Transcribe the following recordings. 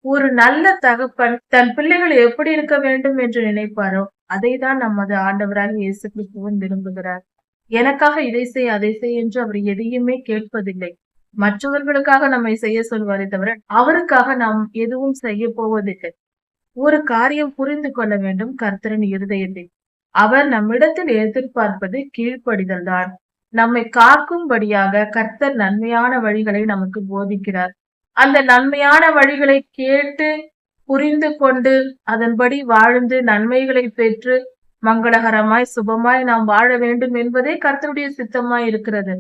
ஒரு நல்ல தகப்பன் தன் பிள்ளைகள் எப்படி இருக்க வேண்டும் என்று நினைப்பாரோ அதைதான் நமது ஆண்டவராக இயேசு கிறிஸ்துவும் விரும்புகிறார். எனக்காக இதை செய் அதை செய் என்று அவர் எதையுமே கேட்பதில்லை. மற்றவர்களுக்காக நம்மை செய்ய சொல்வாரே தவிர அவருக்காக நாம் எதுவும் செய்ய போவதில்லை. ஒரு காரியம் புரிந்து கொள்ள வேண்டும் கர்த்தரின் இருதயத்தை. அவர் நம்மிடத்தில் எதிர்பார்ப்பது கீழ்ப்படிதல் தான். நம்மை காக்கும்படியாக கர்த்தர் நன்மையான வழிகளை நமக்கு போதிக்கிறார். அந்த நன்மையான வழிகளை கேட்டு புரிந்து கொண்டு அதன்படி வாழ்ந்து நன்மைகளை பெற்று மங்களகரமாய் சுபமாய் நாம் வாழ வேண்டும் என்பதே கர்த்தருடைய சித்தமாய் இருக்கிறது.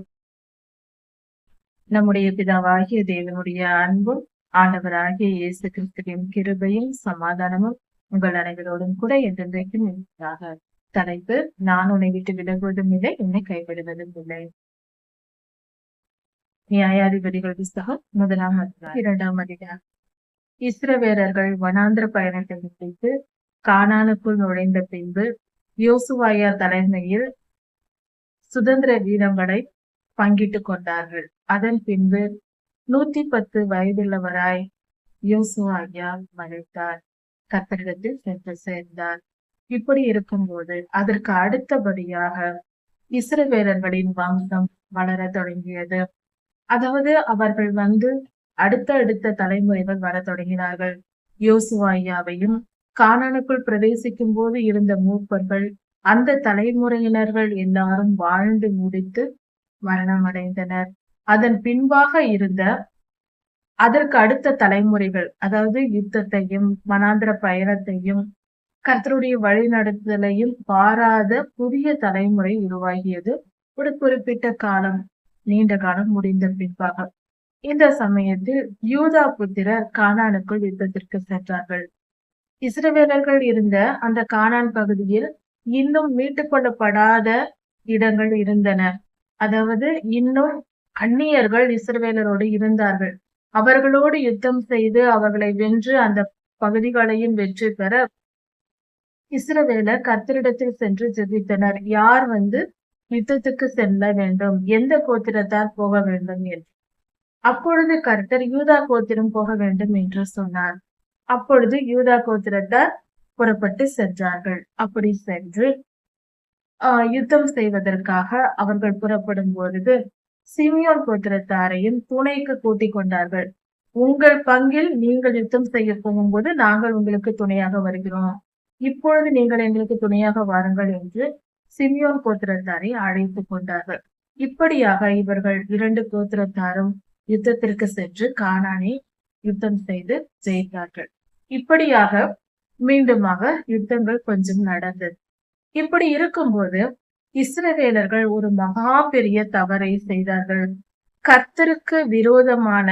நம்முடைய பிதாவாகிய தேவனுடைய அன்பும் ஆண்டவராகிய இயேசு கிறிஸ்துவின் கிருபையும் சமாதானமும் உங்கள் அனைவரோடும் கூட என்றென்றைக்கும் இருப்பதாக. தலைப்பு, நான் உன்னை விட்டு விலகுவதும் இல்லை, என்னை கைவிடுவதும் இல்லை. நியாயாதிபதிகள் புஸ்தகம் 1ஆம் அதிகாரம் 2ஆம் அதிகாரம். இஸ்ரவேலர்கள் வனாந்திர பயணத்தை முடித்து கானானுக்குள் நுழைந்த பின்பு யோசுவாயா தலைமையில் சுதந்திர வீரங்களை பங்கிட்டுக் கொண்டார்கள். அதன் பின்பு 110 வயதுள்ளவராய் யோசுவாயா மறைத்தார், கர்த்தரிடத்தில் சென்று சேர்ந்தார். இப்படி இருக்கும்போது அதற்கு அடுத்தபடியாக இஸ்ரவேலர்களின் வம்சம் வளர தொடங்கியது. அதாவது அவர்கள் அடுத்த தலைமுறைகள் வர தொடங்கினார்கள். யோசுவாயாவையும் கானானுக்குள் பிரவேசிக்கும் போது இருந்த மூப்பர்கள், அந்த தலைமுறையினர்கள் எல்லாரும் வாழ்ந்து முடித்து மரணம் அடைந்தனர். அதன் பின்பாக இருந்த அதற்கு அடுத்த தலைமுறைகள், அதாவது யுத்தத்தையும் வனாந்திர பயணத்தையும் கர்த்தருடைய வழி நடத்துதலையும் பாராத புதிய தலைமுறை உருவாகியது. ஒரு குறிப்பிட்ட காலம், நீண்ட காலம் முடிந்த பின்பாக இந்த சமயத்தில் யூதா புத்திரர் கானானுக்குள் யுத்தத்திற்கு சென்றார்கள். இஸ்ரவேலர்கள் இருந்த அந்த கானான் பகுதியில் இன்னும் மீட்டுக் கொள்ளப்படாத இடங்கள் இருந்தன. அதாவது இன்னும் அந்நியர்கள் இஸ்ரவேலரோடு இருந்தார்கள். அவர்களோடு யுத்தம் செய்து அவர்களை வென்று அந்த பகுதிகளையும் வெற்றி பெற இஸ்ரவேலர் கர்த்தரிடத்தில் சென்று ஜெபித்தனர். யார் யுத்தத்துக்கு செல்ல வேண்டும், எந்த கோத்திரத்தார் போக வேண்டும் என்று. அப்பொழுது கர்த்தர் யூதா கோத்திரம் போக வேண்டும் என்று சொன்னார். அப்பொழுது யூதா கோத்திரத்தார் புறப்பட்டு சென்றார்கள். அப்படி சென்று யுத்தம் செய்வதற்காக அவர்கள் புறப்படும் பொழுது சிமியோன் கோத்திரத்தாரையும் துணைக்கு கூட்டிக் கொண்டார்கள். உங்கள் பங்கில் நீங்கள் யுத்தம் செய்ய போகும்போது நாங்கள் உங்களுக்கு துணையாக வருகிறோம், இப்பொழுது நீங்கள் எங்களுக்கு துணையாக வாருங்கள் என்று சிமியோன் கோத்திரத்தாரை அழைத்துக் கொண்டார்கள். இப்படியாக இவர்கள் 2 கோத்திரத்தாரும் யுத்தத்திற்கு சென்று கானானை யுத்தம் செய்து ஜெயித்தார்கள். இப்படியாக மீண்டுமாக யுத்தங்கள் கொஞ்சம் நடந்தது. இப்படி இருக்கும்போது இஸ்ரவேலர்கள் ஒரு மகா பெரிய தவறை செய்தார்கள். கர்த்தருக்கு விரோதமான,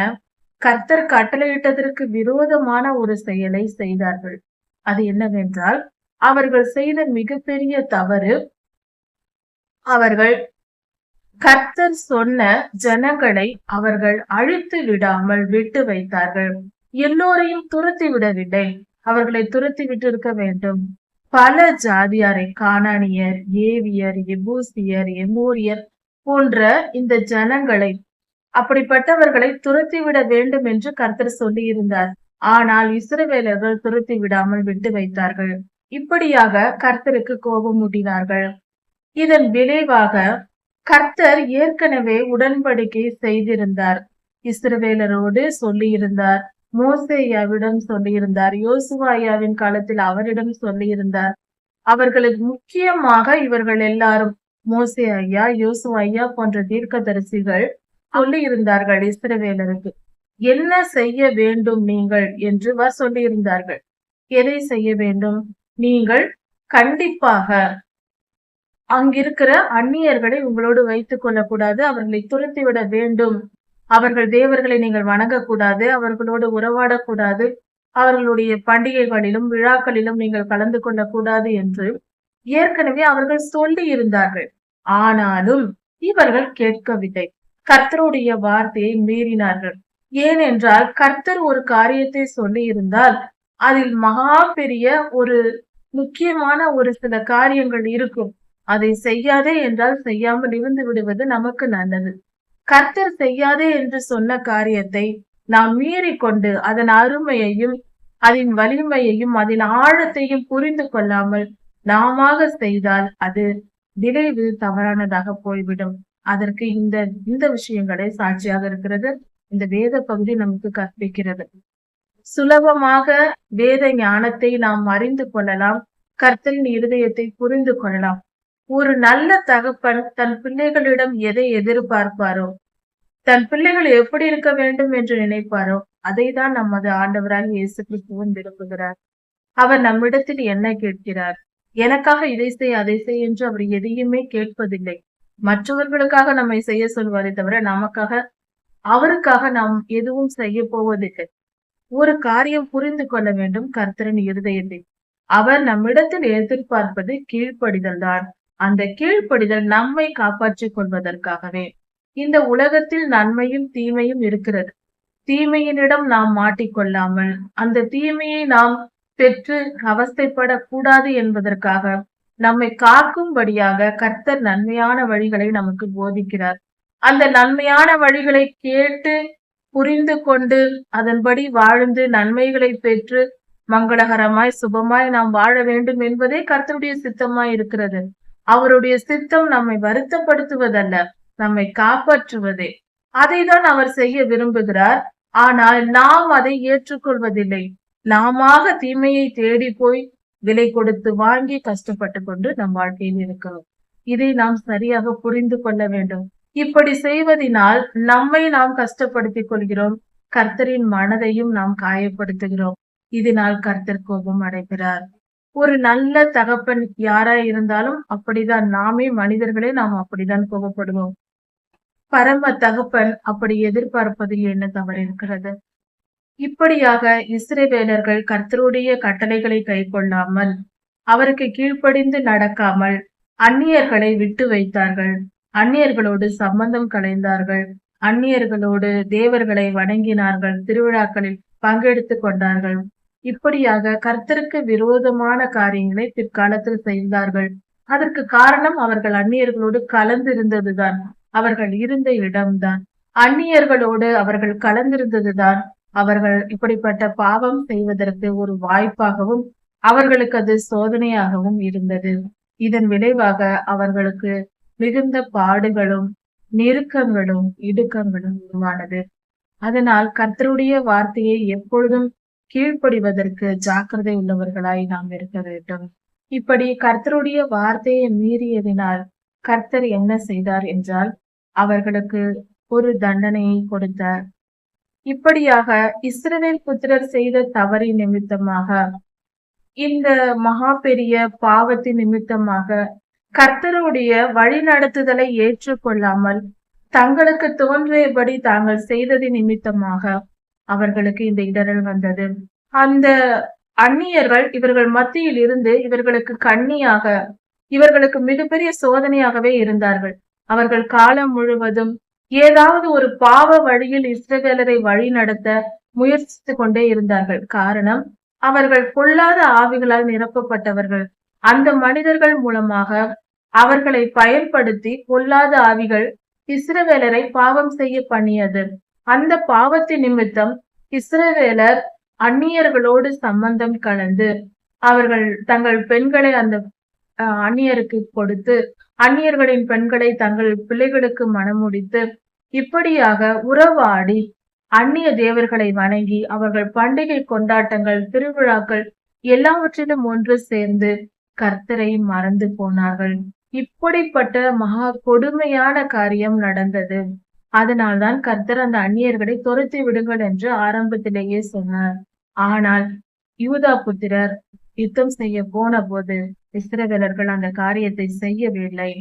கர்த்தர் கட்டளையிட்டதற்கு விரோதமான ஒரு செயலை செய்தார்கள். அது என்னவென்றால், அவர்கள் செய்த மிகப்பெரிய தவறு, அவர்கள் கர்த்தர் சொன்ன ஜனங்களை அவர்கள் அழித்து விடாமல் விட்டு வைத்தார்கள். எல்லோரையும் துரத்தி விடவில்லை, அவர்களை துரத்தி விட்டு இருக்க வேண்டும். பல ஜாதியாரை, கானானியர், ஏவியர், எபூசியர், எமோரியர் போன்ற இந்த ஜனங்களை, அப்படிப்பட்டவர்களை துரத்தி விட வேண்டும் என்று கர்த்தர் சொல்லி இருந்தார். ஆனால் இஸ்ரவேலர்கள் துரத்தி விடாமல் விட்டு வைத்தார்கள். இப்படியாக கர்த்தருக்கு கோபம் ஊட்டினார்கள். இதன் விளைவாக கர்த்தர் ஏற்கனவே உடன்படிக்கை செய்திருந்தார். இஸ்ரவேலரோடு சொல்லியிருந்தார், மோசேயாவிடம் சொல்லியிருந்தார், யோசுவாயாவின் காலத்தில் அவரிடம் சொல்லியிருந்தார். அவர்களுக்கு முக்கியமாக இவர்கள் எல்லாரும், மோசே ஐயா, யோசுவா ஐயா போன்ற தீர்க்கதரிசிகள் சொல்லி இருந்தார்கள் இஸ்ரவேலருக்கு என்ன செய்ய வேண்டும் நீங்கள் என்று சொல்லி இருந்தார்கள். எதை செய்ய வேண்டும்? நீங்கள் கண்டிப்பாக அங்கிருக்கிற அந்நியர்களை உங்களோடு வைத்துக் கொள்ளக்கூடாது, அவர்களை துரத்திவிட வேண்டும். அவர்கள் தேவர்களை நீங்கள் வணங்கக்கூடாது, அவர்களோடு உறவாடக்கூடாது, அவர்களுடைய பண்டிகைகளிலும் விழாக்களிலும் நீங்கள் கலந்து கொள்ளக்கூடாது என்று ஏற்கனவே அவர்கள் சொல்லி இருந்தார்கள். ஆனாலும் இவர்கள் கேட்கவில்லை, கர்த்தருடைய வார்த்தையை மீறினார்கள். ஏனென்றால் கர்த்தர் ஒரு காரியத்தை சொல்லி இருந்தால் அதில் மகா பெரிய ஒரு முக்கியமான ஒரு சில காரியங்கள் இருக்கும். அதை செய்யாதே என்றால் செய்யாமல் இருந்து விடுவது நமக்கு நல்லது. கர்த்தர் செய்யாதே என்று சொன்ன காரியத்தை நாம் மீறிக்கொண்டு அதன் அருமையையும் அதன் வலிமையையும் அதன் ஆழத்தையும் புரிந்து கொள்ளாமல் நாமாக செய்தால் அது விளைவு தவறானதாக போய்விடும். அதற்கு இந்த இந்த விஷயங்களே சாட்சியாக இருக்கிறது. இந்த வேத பகுதி நமக்கு கற்பிக்கிறது. சுலபமாக வேத ஞானத்தை நாம் அறிந்து கொள்ளலாம். கர்த்தரின் இருதயத்தை புரிந்து கொள்ளலாம். ஒரு நல்ல தகப்பன் தன் பிள்ளைகளிடம் எதை எதிர்பார்ப்பாரோ, தன் பிள்ளைகள் எப்படி இருக்க வேண்டும் என்று நினைப்பாரோ, அதைதான் நமது ஆண்டவராக இயேசு கிறிஸ்துவும் விரும்புகிறார். அவர் நம்மிடத்தில் என்ன கேட்கிறார்? எனக்காக இதை செய், அதை செய் என்று அவர் எதையுமே கேட்பதில்லை. மற்றவர்களுக்காக நம்மை செய்ய சொல்வாரே தவிர, நமக்காக அவருக்காக நாம் எதுவும் செய்ய போவதில்லை. ஒரு காரியம் புரிந்து கொள்ள வேண்டும் கர்த்தரின் இருதயத்தை. அவர் நம்மிடத்தில் எதிர்பார்ப்பது கீழ்ப்படிதல் தான். அந்த கீழ்ப்படிதல் நம்மை காப்பாற்றிக் கொள்வதற்காகவே. இந்த உலகத்தில் நன்மையும் தீமையும் இருக்கிறது. தீமையினிடம் நாம் மாட்டிக்கொள்ளாமல் அந்த தீமையை நாம் பெற்று அவஸ்தைப்படக்கூடாது என்பதற்காக நம்மை காக்கும்படியாக கர்த்தர் நன்மையான வழிகளை நமக்கு போதிக்கிறார். அந்த நன்மையான வழிகளை கேட்டு புரிந்து கொண்டு அதன்படி வாழ்ந்து நன்மைகளை பெற்று மங்களகரமாய் சுபமாய் நாம் வாழ வேண்டும் என்பதே கர்த்தருடைய சித்தமாய் இருக்கிறது. அவருடைய சித்தம் நம்மை வருத்தப்படுத்துவதல்ல, நம்மை காப்பாற்றுவதே. அதைதான் அவர் செய்ய விரும்புகிறார். ஆனால் நாம் அதை ஏற்றுக்கொள்வதில்லை. நாமாக தீமையை தேடி போய் விலை கொடுத்து வாங்கி கஷ்டப்பட்டு கொண்டு நம் வாழ்க்கையில் இருக்கிறோம். இதை நாம் சரியாக புரிந்து கொள்ள வேண்டும். இப்படி செய்வதனால் நம்மை நாம் கஷ்டப்படுத்திக் கொள்கிறோம். கர்த்தரின் மனதையும் நாம் காயப்படுத்துகிறோம். இதனால் கர்த்தர் கோபம் அடைகிறார். ஒரு நல்ல தகப்பன் யாராய் இருந்தாலும் அப்படிதான், நாமே மனிதர்களே நாம் அப்படிதான் கோபப்படுவோம். பரம தகப்பன் அப்படி எதிர்பார்ப்பதில் என்ன தவறு இருக்கிறது? இப்படியாக இஸ்ரவேலர்கள் கர்த்தருடைய கட்டளைகளை கைக்கொள்ளாமல், அவருக்கு கீழ்ப்படிந்து நடக்காமல் அந்நியர்களை விட்டு வைத்தார்கள். அந்நியர்களோடு சம்பந்தம் கலைந்தார்கள். அந்நியர்களோடு தேவர்களை வணங்கினார்கள். திருவிழாக்களில் பங்கெடுத்துக் கொண்டார்கள். இப்படியாக கர்த்தருக்கு விரோதமான காரியங்களை பிற்காலத்தில் செய்தார்கள். அதற்கு காரணம் அவர்கள் அந்நியர்களோடு கலந்திருந்ததுதான். அவர்கள் இருந்த இடம்தான். அந்நியர்களோடு அவர்கள் கலந்திருந்ததுதான் அவர்கள் இப்படிப்பட்ட பாவம் செய்வதற்கு ஒரு வாய்ப்பாகவும் அவர்களுக்கு அது சோதனையாகவும் இருந்தது. இதன் விளைவாக அவர்களுக்கு மிகுந்த பாடுகளும் நெருக்கங்களும் இடுக்கங்களும் உருவானது. அதனால் கர்த்தருடைய வார்த்தையை எப்பொழுதும் கீழ்ப்படிவதற்கு ஜாக்கிரதை உள்ளவர்களாய் நாம் இருக்க வேண்டும். இப்படி கர்த்தருடைய வார்த்தையை மீறியதினால் கர்த்தர் என்ன செய்தார் என்றால் அவர்களுக்கு ஒரு தண்டனையை கொடுத்தார். இப்படியாக இஸ்ரவேல் புத்திரர் செய்த தவறின் நிமித்தமாக, இந்த மகா பெரிய பாவத்தின் நிமித்தமாக கர்த்தருடைய வழி நடத்துதலை ஏற்றுக்கொள்ளாமல் தங்களுக்கு தோன்றியபடி தாங்கள் செய்ததின் நிமித்தமாக அவர்களுக்கு இந்த இடரல் வந்தது. அந்த அந்நியர்கள் இவர்கள் மத்தியில் இருந்து இவர்களுக்கு கண்ணியாக, இவர்களுக்கு மிகப்பெரிய சோதனையாகவே இருந்தார்கள். அவர்கள் காலம் முழுவதும் ஏதாவது ஒரு பாவ வழியில் இஸ்ரவேலரை வழி நடத்த முயற்சித்து கொண்டே இருந்தார்கள். காரணம், அவர்கள் பொல்லாத ஆவிகளால் நிரப்பப்பட்டவர்கள். அந்த மனிதர்கள் மூலமாக அவர்களை பயன்படுத்தி பொல்லாத ஆவிகள் இஸ்ரவேலரை பாவம் செய்ய பண்ணியது. அந்த பாவத்தின் நிமித்தம் இஸ்ரவேலர் அந்நியர்களோடு சம்பந்தம் கலந்து அவர்கள் தங்கள் பெண்களை அந்த அந்நியருக்கு கொடுத்து அந்நியர்களின் பெண்களை தங்கள் பிள்ளைகளுக்கு மணமுடித்து இப்படியாக உறவாடி அந்நிய தேவர்களை வணங்கி அவர்கள் பண்டிகை கொண்டாட்டங்கள் திருவிழாக்கள் எல்லாவற்றிலும் ஒன்று சேர்ந்து கர்த்தரை மறந்து போனார்கள். இப்படிப்பட்ட மகா கொடுமையான காரியம் நடந்தது. அதனால்தான் கர்த்தர் அந்த அந்நியர்களை துரத்தி விடுங்கள் என்று ஆரம்பத்திலேயே சொன்னார். ஆனால் யூதா புத்திரர் யுத்தம் செய்ய போன போது இஸ்ரவேலர்கள் அந்த காரியத்தை செய்யவில்லை.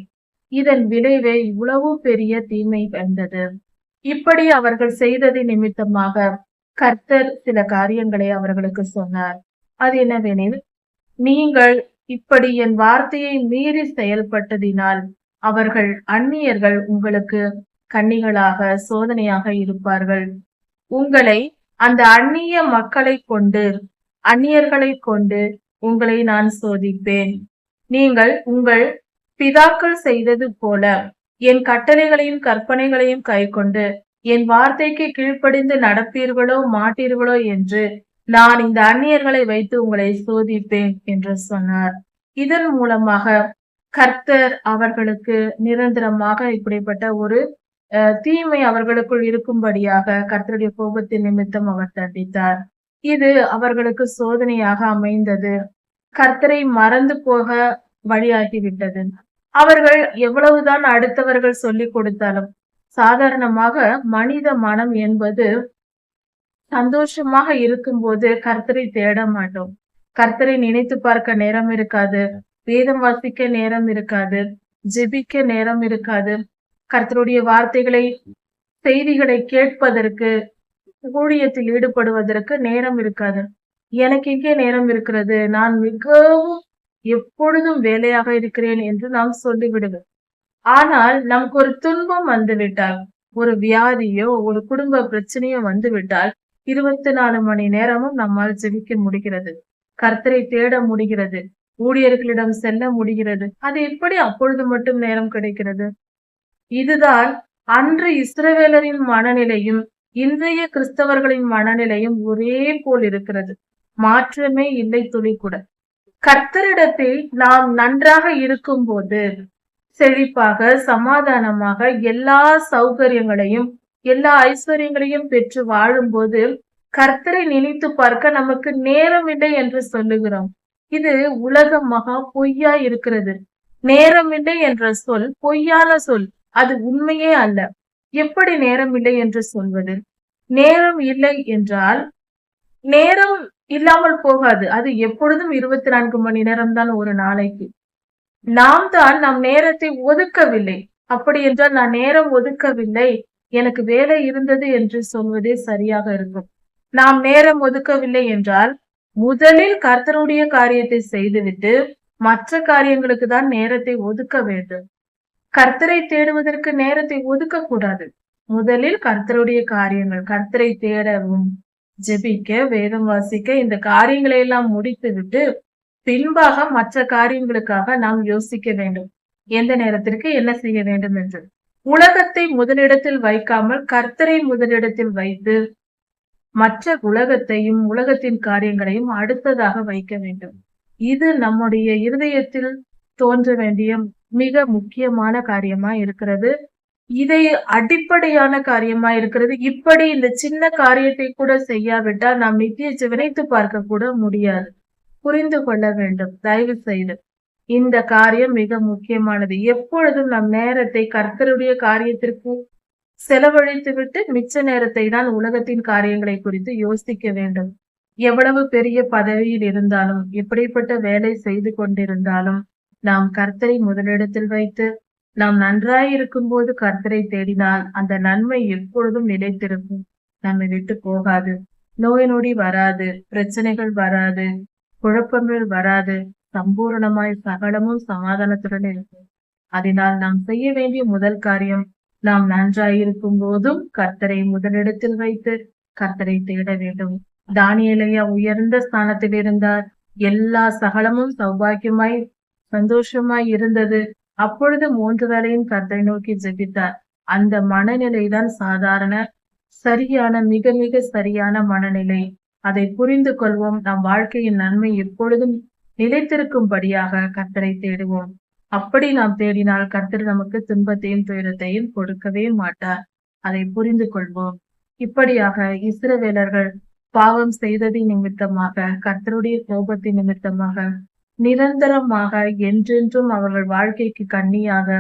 இதன் விளைவே இவ்வளவு பெரிய தீமை வந்தது. இப்படி அவர்கள் செய்ததின் நிமித்தமாக கர்த்தர் சில காரியங்களை அவர்களுக்கு சொன்னார். அது என்னவெனில், நீங்கள் இப்படி என் வார்த்தையை மீறி செயல்பட்டதினால் அவர்கள் அந்நியர்கள் உங்களுக்கு கண்ணிகளாக சோதனையாக இருப்பார்கள். உங்களை அந்த அந்நிய மக்களை கொண்டு அந்நியர்களை கொண்டு உங்களை நான் சோதிப்பேன். நீங்கள் உங்கள் பிதாக்கள் செய்தது போல என் கட்டளைகளையும் கற்பனைகளையும் கைக்கொண்டு என் வார்த்தைக்கு கீழ்ப்படிந்து நடப்பீர்களோ மாட்டீர்களோ என்று நான் இந்த அந்நியர்களை வைத்து உங்களை சோதிப்பேன் என்று சொன்னார். இதன் மூலமாக கர்த்தர் அவர்களுக்கு நிரந்தரமாக இப்படிப்பட்ட ஒரு தீமை அவர்களுக்குள் இருக்கும்படியாக கர்த்தருடைய கோபத்தின் நிமித்தம் அவர் தண்டித்தார். இது அவர்களுக்கு சோதனையாக அமைந்தது. கர்த்தரை மறந்து போக வழியாகிவிட்டது. அவர்கள் எவ்வளவுதான் அடுத்தவர்கள் சொல்லிக் கொடுத்தாலும், சாதாரணமாக மனித மனம் என்பது சந்தோஷமாக இருக்கும்போது கர்த்தரை தேட மாட்டோம். கர்த்தரை நினைத்து பார்க்க நேரம் இருக்காது. வேதம் வாசிக்க நேரம் இருக்காது. ஜெபிக்க நேரம் இருக்காது. கர்த்தருடைய வார்த்தைகளை, செய்திகளை கேட்பதற்கு, ஊழியத்தில் ஈடுபடுவதற்கு நேரம் இருக்காது. எனக்கு எங்கே நேரம் இருக்கிறது? நான் மிகவும் எப்பொழுதும் வேலையாக இருக்கிறேன் என்று நாம் சொல்லிவிடுவோம். ஆனால் நமக்கு ஒரு துன்பம் வந்துவிட்டால், ஒரு வியாதியோ, ஒரு குடும்ப பிரச்சனையோ வந்துவிட்டால் 24 மணி நேரமும் நம்மால் ஜெபிக்க முடிகிறது. கர்த்தரை தேட முடிகிறது. ஊழியர்களிடம் செல்ல முடிகிறது. அது எப்படி அப்பொழுது மட்டும் நேரம் கிடைக்கிறது? இதுதான் அன்று இஸ்ரவேலரின் மனநிலையும் இன்றைய கிறிஸ்தவர்களின் மனநிலையும் ஒரே போல் இருக்கிறது. மாற்றமே இல்லை துளி கூட. கர்த்தரிடத்தில் நாம் நன்றாக இருக்கும்போது, செழிப்பாக, சமாதானமாக, எல்லா சௌகரியங்களையும், எல்லா ஐஸ்வர்யங்களையும் பெற்று வாழும்போது கர்த்தரை நினைத்து பார்க்க நமக்கு நேரம் இல்லை என்று சொல்லுகிறோம். இது உலகம் மகா பொய்யா இருக்கிறது. நேரமில்லை என்ற சொல் பொய்யான சொல். அது உண்மையே அல்ல. எப்படி நேரம் இல்லை என்று சொல்வது? நேரம் இல்லை என்றால் நேரம் இல்லாமல் போகாது. அது எப்பொழுதும் 24 மணி நேரம் தான் ஒரு நாளைக்கு. நாம் தான் நம் நேரத்தை ஒதுக்கவில்லை. அப்படி என்றால் நான் நேரம் ஒதுக்கவில்லை, எனக்கு வேலை இருந்தது என்று சொல்வதே சரியாக இருக்கும். நாம் நேரம் ஒதுக்கவில்லை என்றால் முதலில் கர்த்தருடைய காரியத்தை செய்துவிட்டு மற்ற காரியங்களுக்கு தான் நேரத்தை ஒதுக்க வேண்டும். கர்த்தரை தேடுவதற்கு நேரத்தை ஒதுக்க கூடாது. முதலில் கர்த்தருடைய காரியங்கள், கர்த்தரை தேடவும், ஜெபிக்க, வேதம் வாசிக்க, இந்த காரியங்களை எல்லாம் முடித்து விட்டு பின்பாக மற்ற காரியங்களுக்காக நாம் யோசிக்க வேண்டும். எந்த நேரத்திற்கு என்ன செய்ய வேண்டும் என்று. உலகத்தை முதலிடத்தில் வைக்காமல் கர்த்தரை முதலிடத்தில் வைத்து மற்ற உலகத்தையும் உலகத்தின் காரியங்களையும் அடுத்ததாக வைக்க வேண்டும். இது நம்முடைய இருதயத்தில் தோன்ற வேண்டிய மிக முக்கியமான காரியமா இருக்கிறது. இதை அடிப்படையான காரியமா இருக்கிறது. இப்படி இந்த சின்ன காரியத்தை கூட செய்யாவிட்டால் நாம் நித்திய ஜீவனைத்து பார்க்க கூட முடியாது. புரிந்து கொள்ள வேண்டும் தயவு செய்து. இந்த காரியம் மிக முக்கியமானது. எப்பொழுதும் நம் நேரத்தை கர்த்தருடைய காரியத்திற்கு செலவழித்து விட்டு மிச்ச நேரத்தை தான் உலகத்தின் காரியங்களை குறித்து யோசிக்க வேண்டும். எவ்வளவு பெரிய பதவியில் இருந்தாலும், எப்படிப்பட்ட வேலை செய்து கொண்டிருந்தாலும், நாம் கர்த்தரை முதலிடத்தில் வைத்து நாம் நன்றாய் இருக்கும்போது கர்த்தரை தேடினால் அந்த நன்மை எப்பொழுதும் நிலைத்திருக்கும். நம்மை விட்டு போகாது. நோய் நொடி வராது, பிரச்சனைகள் வராது, குழப்பங்கள் வராது. சம்பூரணமாய் சகலமும் சமாதானத்துடன் இருக்கும். அதனால் நாம் செய்ய வேண்டிய முதல் காரியம், நாம் நன்றாயிருக்கும் போதும் கர்த்தரை முதலிடத்தில் வைத்து கர்த்தரை தேட வேண்டும். தானியேலையா உயர்ந்த ஸ்தானத்தில் இருந்தார். எல்லா சகலமும் சௌபாக்கியமாய் சந்தோஷமாய் இருந்தது. அப்பொழுது 3 வேளையும் கர்த்தரை நோக்கி ஜெபித்தார். அந்த மனநிலைதான் சாதாரண, சரியான, மிக மிக சரியான மனநிலை. அதை புரிந்து கொள்வோம். நம் வாழ்க்கையின் நன்மை எப்பொழுதும் நிலைத்திருக்கும்படியாக கர்த்தரை தேடுவோம். அப்படி நாம் தேடினால் கர்த்தர் நமக்கு துன்பத்தையும் துயரத்தையும் கொடுக்கவே மாட்டார். அதை புரிந்து கொள்வோம். இப்படியாக இஸ்ரவேலர்கள் பாவம் செய்ததின் நிமித்தமாக, கர்த்தருடைய கோபத்தின் நிமித்தமாக, நிரந்தரமாக என்றென்றும் அவர்கள் வாழ்க்கைக்கு கண்ணியாக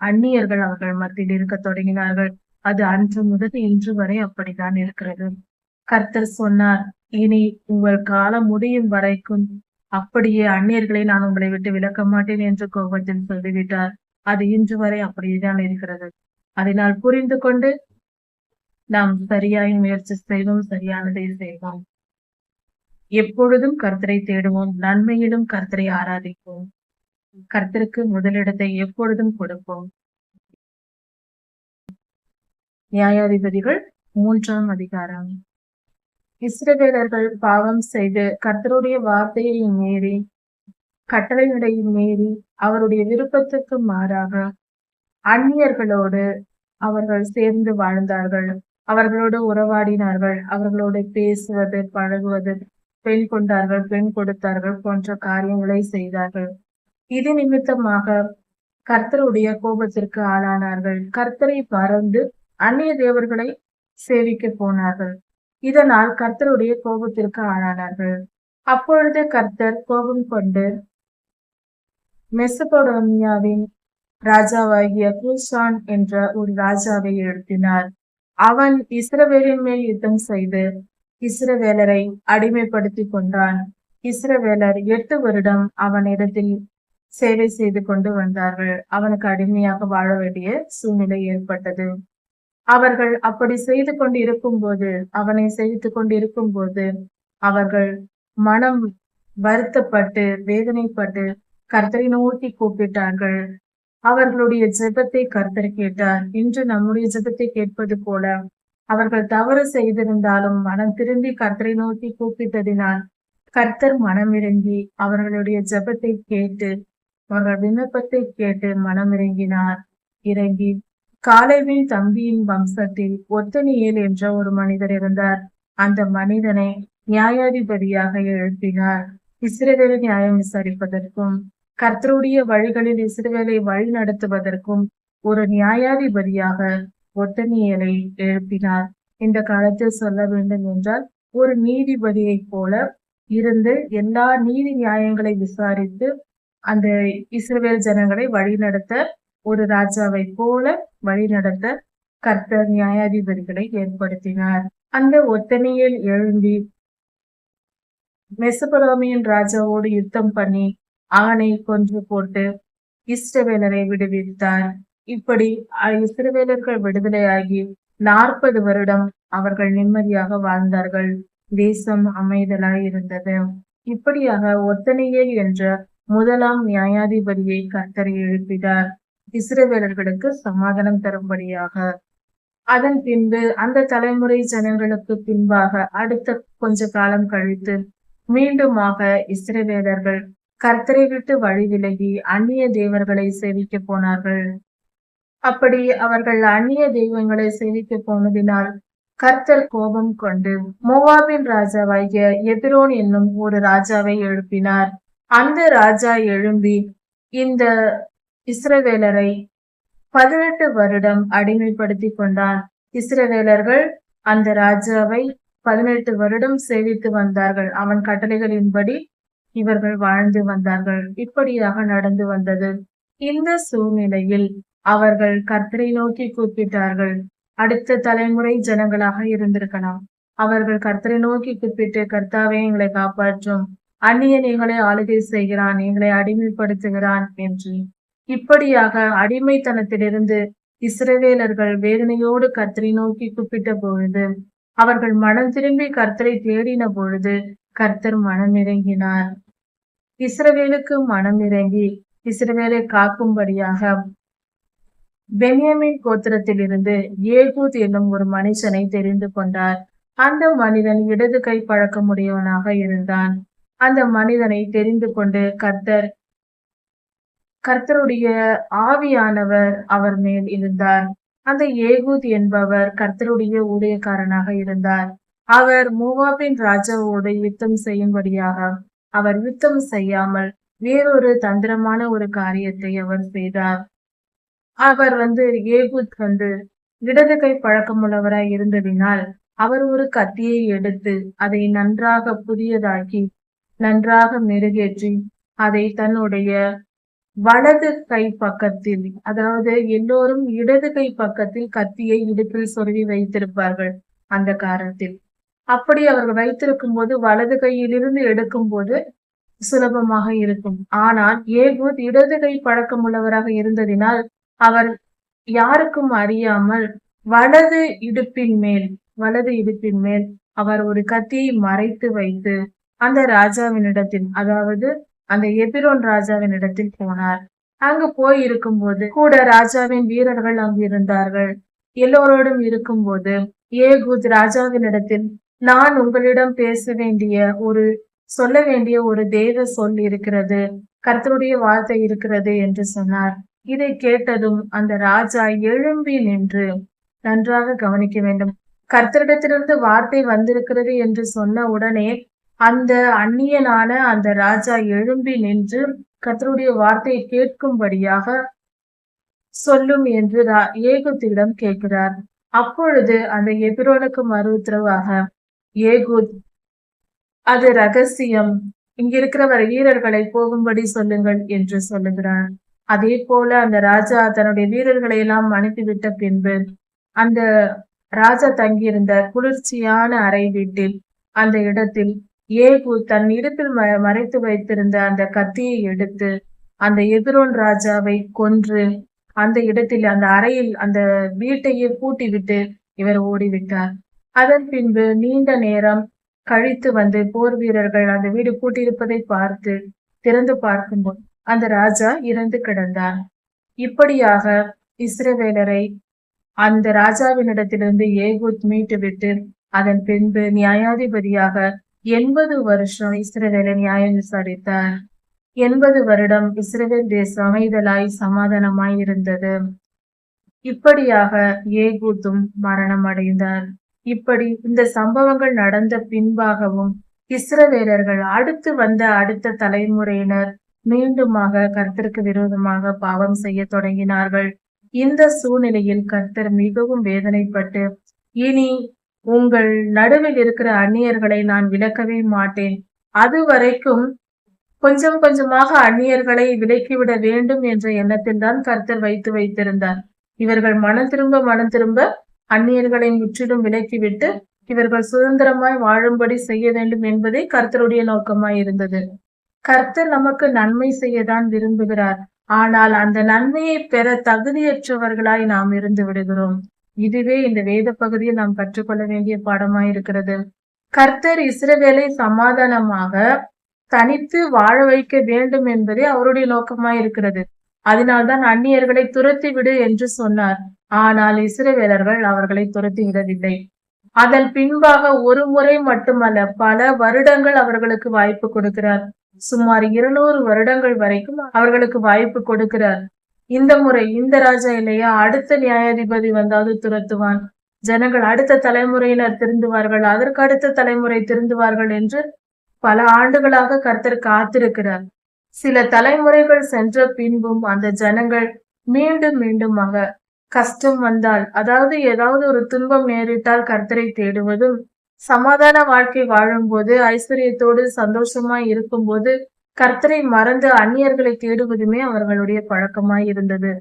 அந்நியர்கள் அவர்கள் மத்தியில் இருக்க தொடங்கினார்கள். அது அன்று முதல் இன்று வரை அப்படித்தான் இருக்கிறது. கர்த்தர் சொன்னார், இனி உங்கள் காலம் முடியும் வரைக்கும் அப்படியே அந்நியர்களை நான் உங்களை விட்டு விலக்க மாட்டேன் என்று கோபத்தில் சொல்லிவிட்டார். அது இன்று வரை அப்படியேதான் இருக்கிறது. அதனால் புரிந்து கொண்டு நாம் சரியாய் முயற்சி செய்வோம், சரியானதை செய்வோம். எப்பொழுதும் கர்த்தரை தேடுவோம், நன்மையிலும் கர்த்தரை ஆராதிப்போம். கர்த்தருக்கு முதலிடத்தை எப்பொழுதும் கொடுப்போம். நியாயாதிபதிகள் 3ஆம் அதிகாரம். இஸ்ரவேலர்கள் பாவம் செய்து கர்த்தருடைய வார்த்தையை மீறி, கட்டளைகளை மீறி, அவருடைய விருப்பத்துக்கு மாறாக அந்நியர்களோடு அவர்கள் சேர்ந்து வாழ்ந்தார்கள். அவர்களோடு உறவாடினார்கள். அவர்களோடு பேசுவது, பழகுவது, பெண் கொண்டார்கள், பெண் கொடுத்தார்கள் போன்ற காரியங்களை செய்தார்கள். இது நிமித்தமாக கர்த்தருடைய கோபத்திற்கு ஆளானார்கள். கர்த்தரை மறந்து அந்நிய தேவர்களை சேவிக்க போனார்கள். இதனால் கர்த்தருடைய கோபத்திற்கு ஆளானார்கள். அப்பொழுது கர்த்தர் கோபம் கொண்டு மெசபடோமியாவின் ராஜாவாகிய கூசான் என்ற ஒரு ராஜாவை எழுப்பினார். அவன் இஸ்ரவேலின் மேல் யுத்தம் செய்து இஸ்ரவேலரை அடிமைப்படுத்தி கொண்டான். இஸ்ரவேலர் 8 வருடம் அவனிடத்தில் சேவை செய்து கொண்டு வந்தார்கள். அவனுக்கு அடிமையாக வாழ வேண்டிய சூழ்நிலை ஏற்பட்டது. அவர்கள் அப்படி செய்து கொண்டு இருக்கும்போது, அவனை சேவித்துக் கொண்டிருக்கும் போது, அவர்கள் மனம் வருத்தப்பட்டு வேதனைப்பட்டு கர்த்தரை நோக்கி கூப்பிட்டார்கள். அவர்களுடைய ஜெபத்தை கர்த்தர் கேட்டார். இன்று நம்முடைய ஜெபத்தை கேட்பது போல அவர்கள் தவறு செய்திருந்தாலும் மனம் திரும்பி கர்த்தரை நோக்கி கூப்பிட்டதினால் கர்த்தர் மனமிறங்கி அவர்களுடைய ஜெபத்தை கேட்டு அவர்கள் விண்ணப்பத்தை கேட்டு மனமிறங்கினார். இறங்கி காலேபின் தம்பியின் வம்சத்தில் ஒத்தனியேல் என்ற ஒரு மனிதர் இருந்தார். அந்த மனிதனை நியாயாதிபதியாக எழுப்பினார். இஸ்ரவேலை நியாயம் விசாரிப்பதற்கும் கர்த்தருடைய வழிகளில் இஸ்ரவேலை வழி நடத்துவதற்கும் ஒரு நியாயாதிபதியாக ஒத்தனியேலை எழுப்பினார். இந்த காலத்தில் சொல்ல வேண்டும் என்றால் ஒரு நீதிபதியை போல இருந்து எல்லா நீதி நியாயங்களை விசாரித்து அந்த இஸ்ரவேல் ஜனங்களை வழிநடத்த ஒரு ராஜாவை போல வழிநடத்த கர்த்தர் நியாயாதிபதிகளை ஏற்படுத்தினார். அந்த ஒத்தனியேல் எழும்பி மெசபடோமியன் ராஜாவோடு யுத்தம் பண்ணி அவனை கொன்று போட்டு இஸ்ரவேலரை விடுவித்தார். இப்படி இஸ்ரவேலர்கள் விடுதலையாகி 40 வருடம் அவர்கள் நிம்மதியாக வாழ்ந்தார்கள். தேசம் அமைதலாய் இருந்தது. இப்படியாக ஒத்தனியேல் என்ற முதலாம் நியாயாதிபதியை கர்த்தர் எழுப்பினார், இஸ்ரவேலர்களுக்கு சமாதானம் தரும்படியாக. அதன் பின்பு அந்த தலைமுறை ஜனங்களுக்கு பின்பாக அடுத்த கொஞ்ச காலம் கழித்து மீண்டுமாக இஸ்ரவேலர்கள் கர்த்தரை விட்டு வழி விலகி அந்நிய தேவர்களை சேவிக்க போனார்கள். அப்படி அவர்கள் அந்நிய தெய்வங்களை சேவிக்க போனதினால் கர்த்தர் கோபம் கொண்டு மோவாபின் ராஜாவாகிய எபிரோன் என்னும் ஒரு ராஜாவை எழுப்பினார். அந்த ராஜா எழும்பி இந்த இஸ்ரவேலரை 18 வருடம் அடிமைப்படுத்தி கொண்டான். இஸ்ரவேலர்கள் அந்த ராஜாவை 18 வருடம் சேவித்து வந்தார்கள். அவன் கட்டளைகளின்படி இவர்கள் வாழ்ந்து வந்தார்கள். இப்படியாக நடந்து வந்தது. இந்த சூழ்நிலையில் அவர்கள் கர்த்தரை நோக்கி கூப்பிட்டார்கள். அடுத்த தலைமுறை ஜனங்களாக இருந்திருக்கலாம். அவர்கள் கர்த்தரை நோக்கி கூப்பிட்டு, கர்த்தாவே எங்களை காப்பாற்றும், அந்நியன் எங்களை ஆளுகை செய்கிறான், எங்களை அடிமைப்படுத்துகிறான் என்று. இப்படியாக அடிமைத்தனத்திலிருந்து இஸ்ரவேலர்கள் வேதனையோடு கர்த்தரை நோக்கி கூப்பிட்ட பொழுது, அவர்கள் மனம் திரும்பி கர்த்தரை தேடின பொழுது கர்த்தர் மனம் இறங்கினார். இஸ்ரவேலுக்கு மனம் இறங்கி இஸ்ரவேலை காக்கும்படியாக பென்யமீன் கோத்திரத்திலிருந்து ஏகூத் என்னும் ஒரு மனுஷனை தெரிந்து கொண்டார். அந்த மனிதன் இடது கை பழக்கமுடையவனாக இருந்தான். அந்த மனிதனை தெரிந்து கொண்டு கர்த்தருடைய ஆவியானவர் அவர் மேல் இருந்தார். அந்த ஏகூத் என்பவர் கர்த்தருடைய ஊழியக்காரனாக இருந்தார். அவர் மோவாபின் ராஜாவோடு யுத்தம் செய்யும்படியாக அவர் யுத்தம் செய்யாமல் வேறொரு தந்திரமான ஒரு காரியத்தை அவர் செய்தார். அவர் ஏகூத் இடது கை பழக்கமுள்ளவராய் இருந்ததினால் அவர் ஒரு கத்தியை எடுத்து அதை நன்றாக புதியதாக்கி நன்றாக மெருகேற்றி அதை தன்னுடைய வலது கை பக்கத்தில், அதாவது எல்லோரும் இடது கை பக்கத்தில் கத்தியை இடுப்பில் சொருவி வைத்திருப்பார்கள். அந்த காலத்தில் அப்படி அவர்கள் வைத்திருக்கும் போது வலது கையிலிருந்து எடுக்கும் போது சுலபமாக இருக்கும். ஆனால் ஏகூத் இடது கை பழக்கமுள்ளவராக இருந்ததினால் அவர் யாருக்கும் அறியாமல் வலது இடுப்பின் மேல் அவர் ஒரு கத்தியை மறைத்து வைத்து அந்த ராஜாவினிடத்தில், அதாவது அந்த எபிரோன் ராஜாவினிடத்தில் போனார். அங்கு போய் இருக்கும்போது கூட ராஜாவின் வீரர்கள் அங்கு இருந்தார்கள். எல்லோரோடும் இருக்கும்போது ஏகூத் ராஜாவினிடத்தில், நான் உங்களிடம் சொல்ல வேண்டிய ஒரு தேவ சொல் இருக்கிறது, கர்த்தருடைய வார்த்தை இருக்கிறது என்று சொன்னார். இதை கேட்டதும் அந்த ராஜா எழும்பி நின்று, நன்றாக கவனிக்க வேண்டும். கர்த்தரிடத்திலிருந்து வார்த்தை வந்திருக்கிறது என்று சொன்ன உடனே அந்த அந்நியனான அந்த ராஜா எழும்பி நின்று கர்த்தருடைய வார்த்தையை கேட்கும்படியாக சொல்லும் என்று ஏகூத்திடம் கேட்கிறார். அப்பொழுது அந்த எபிரோனுக்கு மறு உத்தரவாக ஏகூத், அது ரகசியம், இங்கிருக்கிற வீரர்களை போகும்படி சொல்லுங்கள் என்று சொல்லுகிறார். அதே போல அந்த ராஜா தன்னுடைய வீரர்களை எல்லாம் அனுப்பிவிட்ட பின்பு அந்த ராஜா தங்கியிருந்த குளிர்ச்சியான அறை வீட்டில் அந்த இடத்தில் ஏகு தன் இடுப்பில் மறைத்து வைத்திருந்த அந்த கத்தியை எடுத்து அந்த எதிரோன் ராஜாவை கொன்று அந்த இடத்தில் அந்த அறையில் அந்த வீட்டையே பூட்டிவிட்டு இவர் ஓடிவிட்டார். அதன் பின்பு நீண்ட நேரம் கழித்து வந்து போர் வீரர்கள் அந்த வீடு பூட்டியிருப்பதை பார்த்து திறந்து பார்க்கும்போது அந்த ராஜா இறந்து கிடந்தார். இப்படியாக இஸ்ரவேலரை அந்த ராஜாவினிடத்திலிருந்து ஏகூத் மீட்டு விட்டு அதன் பின்பு நியாயாதிபதியாக 80 வருஷம் இஸ்ரவேலை நியாயம் விசாரித்தார். 80 வருடம் இஸ்ரவேல் தேசம் அமைதலாய் சமாதானமாய் இருந்தது. இப்படியாக ஏகூத்தும் மரணம் அடைந்தார். இப்படி இந்த சம்பவங்கள் நடந்த பின்பாகவும் இஸ்ரவேலர்கள் அடுத்து வந்த அடுத்த தலைமுறையினர் மீண்டுமாக கர்த்தருக்கு விரோதமாக பாவம் செய்ய தொடங்கினார்கள். இந்த சூழ்நிலையில் கர்த்தர் மிகவும் வேதனைப்பட்டு, இனி உங்கள் நடுவில் இருக்கிற அந்நியர்களை நான் விலக்கவே மாட்டேன், அது வரைக்கும் கொஞ்சம் கொஞ்சமாக அந்நியர்களை விலக்கிவிட வேண்டும் என்ற எண்ணத்தில் தான் கர்த்தர் வைத்திருந்தார். இவர்கள் மனம் திரும்ப அந்நியர்களை முற்றிலும் விலக்கிவிட்டு இவர்கள் சுதந்திரமாய் வாழும்படி செய்ய வேண்டும் என்பதே கர்த்தருடைய நோக்கமாய் இருந்தது. கர்த்தர் நமக்கு நன்மை செய்யதான் விரும்புகிறார். ஆனால் அந்த நன்மையை பெற தகுதியற்றவர்களாய் நாம் இருந்து விடுகிறோம். இதுவே இந்த வேத பகுதியில் நாம் கற்றுக்கொள்ள வேண்டிய பாடமாய் இருக்கிறது. கர்த்தர் இஸ்ரவேலை சமாதானமாக தனித்து வாழ வைக்க வேண்டும் என்பதே அவருடைய நோக்கமாய் இருக்கிறது. அதனால்தான் அந்நியர்களை துரத்தி விடு என்று சொன்னார். ஆனால் இஸ்ரவேலர்கள் அவர்களை துரத்தி விடவில்லை. அதன் பின்பாக ஒரு முறை மட்டுமல்ல, பல வருடங்கள் அவர்களுக்கு வாய்ப்பு கொடுக்கிறார். சுமார் 200 வருடங்கள் வரைக்கும் அவர்களுக்கு வாய்ப்பு கொடுக்கிறார். இந்த முறை இந்த ராஜா இல்லையா, அடுத்த நியாயாதிபதி வந்தாவது துரத்துவான், ஜனங்கள் அடுத்த தலைமுறையினர் திருந்துவார்கள், அதற்கு அடுத்த தலைமுறை திருந்துவார்கள் என்று பல ஆண்டுகளாக கர்த்தர் காத்திருக்கிறார். சில தலைமுறைகள் சென்ற பின்பும் அந்த ஜனங்கள் மீண்டும் மீண்டுமாக கஷ்டம் வந்தால், அதாவது ஏதாவது ஒரு துன்பம் நேரிட்டால் கர்த்தரை தேடுவதும், சமாதான வாழ்க்கை வாழும்போது ஐஸ்வர்யத்தோடு சந்தோஷமாய் இருக்கும்போது கர்த்தரை மறந்து அந்நியர்களை தேடுவதுமே அவர்களுடைய பழக்கமாய் இருந்தது.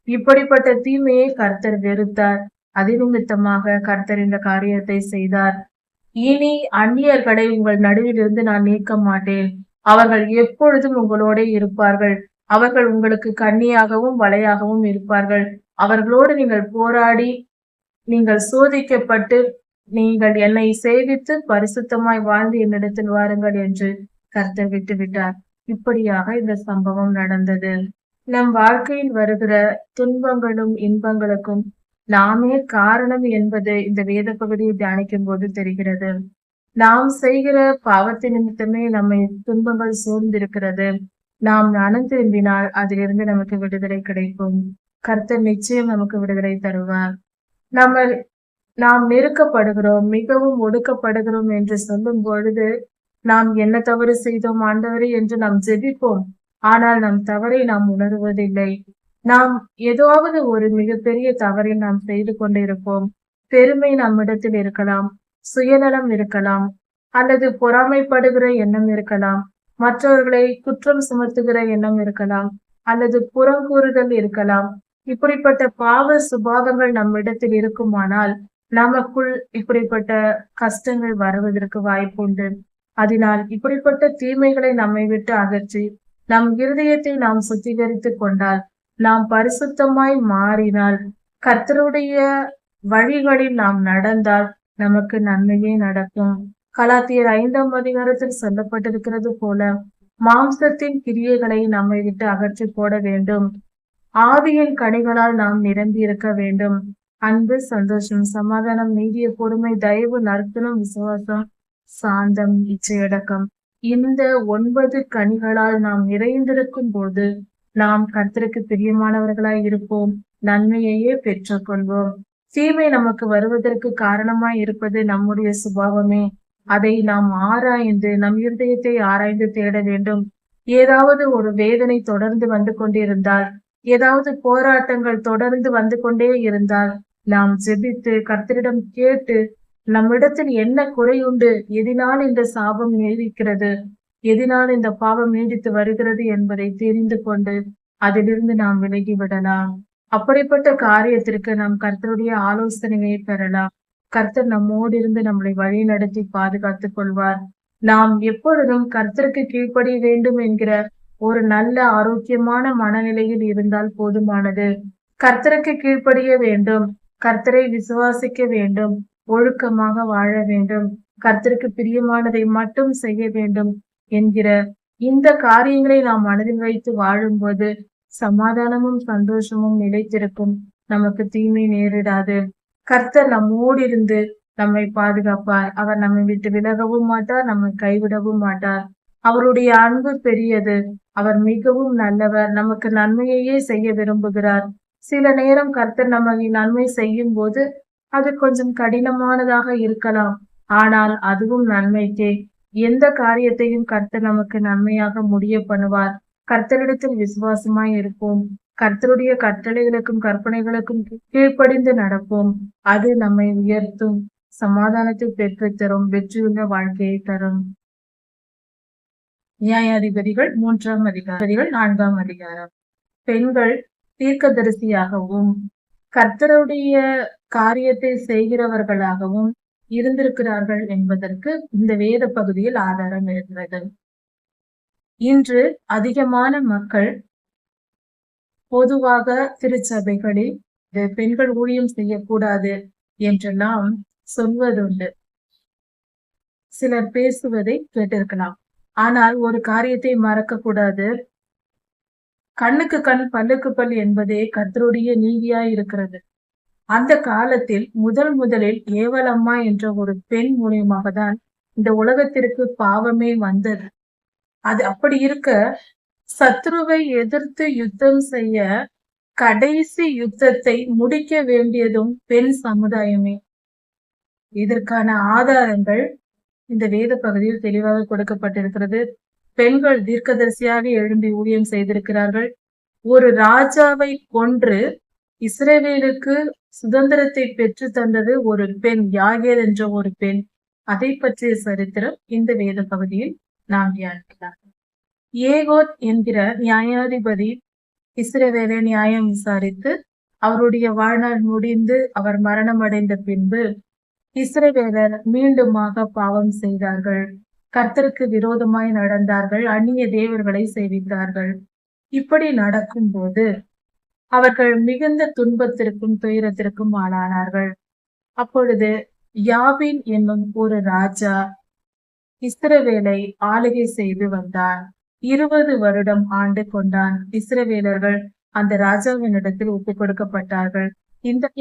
இப்படிப்பட்ட தீமையை கர்த்தர் வெறுத்தார். அதிநிமித்தமாக கர்த்தர் இந்த காரியத்தை செய்தார். இனி அந்நியர்களை உங்கள் நடுவிலிருந்து நான் நீக்க மாட்டேன், அவர்கள் எப்பொழுதும் உங்களோட இருப்பார்கள், அவர்கள் உங்களுக்கு கண்ணியாகவும் வலையாகவும் இருப்பார்கள், அவர்களோடு நீங்கள் போராடி நீங்கள் சோதிக்கப்பட்டு நீங்கள் என்னை சேவித்து பரிசுத்தமாய் வாழ்ந்து என்னிடத்தில் வாருங்கள் என்று கர்த்தர் விட்டுவிட்டார். இப்படியாக இந்த சம்பவம் நடந்தது. நம் வாழ்க்கையில் வருகிற துன்பங்களும் இன்பங்களுக்கும் நாமே காரணம் என்பது இந்த வேத பகுதியை தியானிக்கும் போது தெரிகிறது. நாம் செய்கிற பாவத்தின் நிமித்தமே நம்மை துன்பங்கள் சூழ்ந்திருக்கிறது. நாம் மனம் திரும்பினால் அதிலிருந்து நமக்கு விடுதலை கிடைக்கும். கர்த்தர் நிச்சயம் நமக்கு விடுதலை தருவார். நாம் நெருக்கப்படுகிறோம், மிகவும் ஒடுக்கப்படுகிறோம் என்று சொல்லும் பொழுது நாம் என்ன தவறு செய்தோம் ஆண்டவரே என்று நாம் ஜெபிப்போம். ஆனால் நம் தவறை நாம் உணர்வதில்லை. நாம் ஏதாவது ஒரு மிகப்பெரிய தவறை நாம் செய்து கொண்டிருப்போம். பெருமை நம்மிடத்தில் இருக்கலாம், சுயநலம் இருக்கலாம், அல்லது பொறாமைப்படுகிற எண்ணம் இருக்கலாம், மற்றவர்களை குற்றம் சுமத்துகிற எண்ணம் இருக்கலாம், அல்லது புறங்கூறுதல் இருக்கலாம். இப்படிப்பட்ட பாவ சுபாவங்கள் நம்மிடத்தில் இருக்குமானால் நமக்குள் இப்படிப்பட்ட கஷ்டங்கள் வருவதற்கு வாய்ப்புண்டு. அதனால் இப்படிப்பட்ட தீமைகளை நம்மை விட்டு அகற்றி நம் இருதயத்தை நாம் சுத்திகரித்து கொண்டால், நாம் பரிசுத்தமாய் மாறினால், கர்த்தருடைய வழிகளில் நாம் நடந்தால் நமக்கு நன்மையே நடக்கும். கலாத்தியர் 5ஆம் அதிகாரத்தில் சொல்லப்பட்டிருக்கிறது போல மாம்சத்தின் கிரியைகளை நம்மை விட்டு அகற்றி போட வேண்டும். ஆவியின் கனிகளால் நாம் நிரம்பி இருக்க வேண்டும். அன்பு, சந்தோஷம், சமாதானம், நீதிய, பொறுமை, தயவு, நற்குணம், விசுவாசம், சாந்தம், இச்சையடக்கம், இந்த 9 கனிகளால் நாம் நிறைந்திருக்கும் போது நாம் கர்த்தருக்கு பிரியமானவர்களாய் இருப்போம், நன்மையையே பெற்றுக்கொள்வோம். தீமை நமக்கு வருவதற்கு காரணமாய் இருப்பது நம்முடைய சுபாவமே. அதை நாம் ஆராய்ந்து நம் இருதயத்தை ஆராய்ந்து தேட வேண்டும். ஏதாவது ஒரு வேதனை தொடர்ந்து வந்து கொண்டிருந்தால், ஏதாவது போராட்டங்கள் தொடர்ந்து வந்து கொண்டே இருந்தால், நாம் ஜெபித்து கர்த்தரிடம் கேட்டு நம்மிடத்தில் என்ன குறை உண்டு, எதினால் இந்த சாபம் நீடிக்கிறது, எதினால் இந்த பாவம் நீடித்து வருகிறது என்பதை தெரிந்து கொண்டு அதிலிருந்து நாம் விலகிவிடலாம். அப்படிப்பட்ட காரியத்திற்கு நாம் கர்த்தருடைய ஆலோசனையை பெறலாம். கர்த்தர் நம்மோடு இருந்து நம்மளை வழி நடத்தி பாதுகாத்துக் கொள்வார். நாம் எப்பொழுதும் கர்த்தருக்கு கீழ்ப்படிய வேண்டும் என்கிற ஒரு நல்ல ஆரோக்கியமான மனநிலையில் இருந்தால் போதுமானது. கர்த்தருக்கு கீழ்ப்படிய வேண்டும், கர்த்தரை விசுவாசிக்க வேண்டும், ஒழுக்கமாக வாழ வேண்டும், கர்த்தருக்கு பிரியமானதை மட்டும் செய்ய வேண்டும் என்கிற இந்த காரியங்களை நாம் மனதில் வைத்து வாழும்போது சமாதானமும் சந்தோஷமும் நிலைத்திருக்கும். நமக்கு தீமை நேரிடாது. கர்த்தர் நம்மோடு இருந்து நம்மை பாதுகாப்பார். அவர் நம்மை விட்டு விலகவும் மாட்டார், நம்மை கைவிடவும் மாட்டார். அவருடைய அன்பு பெரியது. அவர் மிகவும் நல்லவர். நமக்கு நன்மையையே செய்ய விரும்புகிறார். சில நேரம் கர்த்தர் நமக்கு நன்மை செய்யும் போது அது கொஞ்சம் கடினமானதாக இருக்கலாம். ஆனால் அதுவும் நன்மைக்கே. எந்த காரியத்தையும் கர்த்தர் நமக்கு நன்மையாக முடிய பண்ணுவார். கர்த்தரிடத்தில் விசுவாசமாய் இருப்போம். கர்த்தருடைய கட்டளைகளுக்கும் கற்பனைகளுக்கும் கீழ்ப்படிந்து நடப்போம். அது நம்மை உயர்த்தும், சமாதானத்தை பெற்றுத் தரும், வெற்றியுள்ள வாழ்க்கையை தரும். நியாயாதிபதிகள் 3ஆம் அதிகாரம் 4ஆம் அதிகாரம். பெண்கள் தீர்க்கதரிசியாகவும் கர்த்தருடைய காரியத்தை செய்கிறவர்களாகவும் இருந்திருக்கிறார்கள் என்பதற்கு இந்த வேத பகுதியில் ஆதாரம் இருக்கிறது. இன்று அதிகமான மக்கள் பொதுவாக திருச்சபைகளில் பெண்கள் ஊழியம் செய்யக்கூடாது என்றெல்லாம் சொல்வதுண்டு. சிலர் பேசுவதை கேட்டிருக்கலாம். ஆனால் ஒரு காரியத்தை மறக்க கூடாது. கண்ணுக்கு கண் பல்லுக்கு பல் என்பதே கர்த்தருடைய நீதியாய் இருக்கிறது. அந்த காலத்தில் முதலில் ஏவலம்மா என்ற ஒரு பெண் மூலியமாக தான் இந்த உலகத்திற்கு பாவமே வந்தது. அது அப்படி இருக்க, சத்ருவை எதிர்த்து யுத்தம் செய்ய கடைசி யுத்தத்தை முடிக்க வேண்டியதும் பெண் சமுதாயமே. இதற்கான ஆதாரங்கள் இந்த வேத பகுதியில் தெளிவாக கொடுக்கப்பட்டிருக்கிறது. பெண்கள் தீர்க்கதரிசியாக எழும்பி ஊழியம் செய்திருக்கிறார்கள். ஒரு ராஜாவை கொன்று இஸ்ரவேலுக்கு சுதந்திரத்தை பெற்று தந்தது ஒரு பெண், யாகேல் என்ற ஒரு பெண். அதை பற்றிய சரித்திரம் இந்த வேத பகுதியில் நாம் தியானிக்கலாம். ஏகோத் என்கிற நியாயாதிபதி இஸ்ரவேலை நியாயம் விசாரித்து அவருடைய வாழ்நாள் முடிந்து அவர் மரணம் அடைந்த பின்பு இஸ்ரவேலர் மீண்டுமாக பாவம் செய்தார்கள். கர்த்தருக்கு விரோதமாய் நடந்தார்கள். அந்நிய தேவர்களை சேவித்தார்கள். இப்படி நடக்கும் போது அவர்கள் மிகுந்த துன்பத்திற்கும் துயரத்திற்கும் ஆளானார்கள். அப்பொழுது யாபின் என்னும் ஒரு ராஜா இஸ்ரவேலை ஆளுகை செய்து வந்தான். 20 வருடம் ஆண்டு கொண்டான். இஸ்ரவேலர்கள் அந்த ராஜாவினிடத்தில் ஒப்புக் கொடுக்கப்பட்டார்கள்.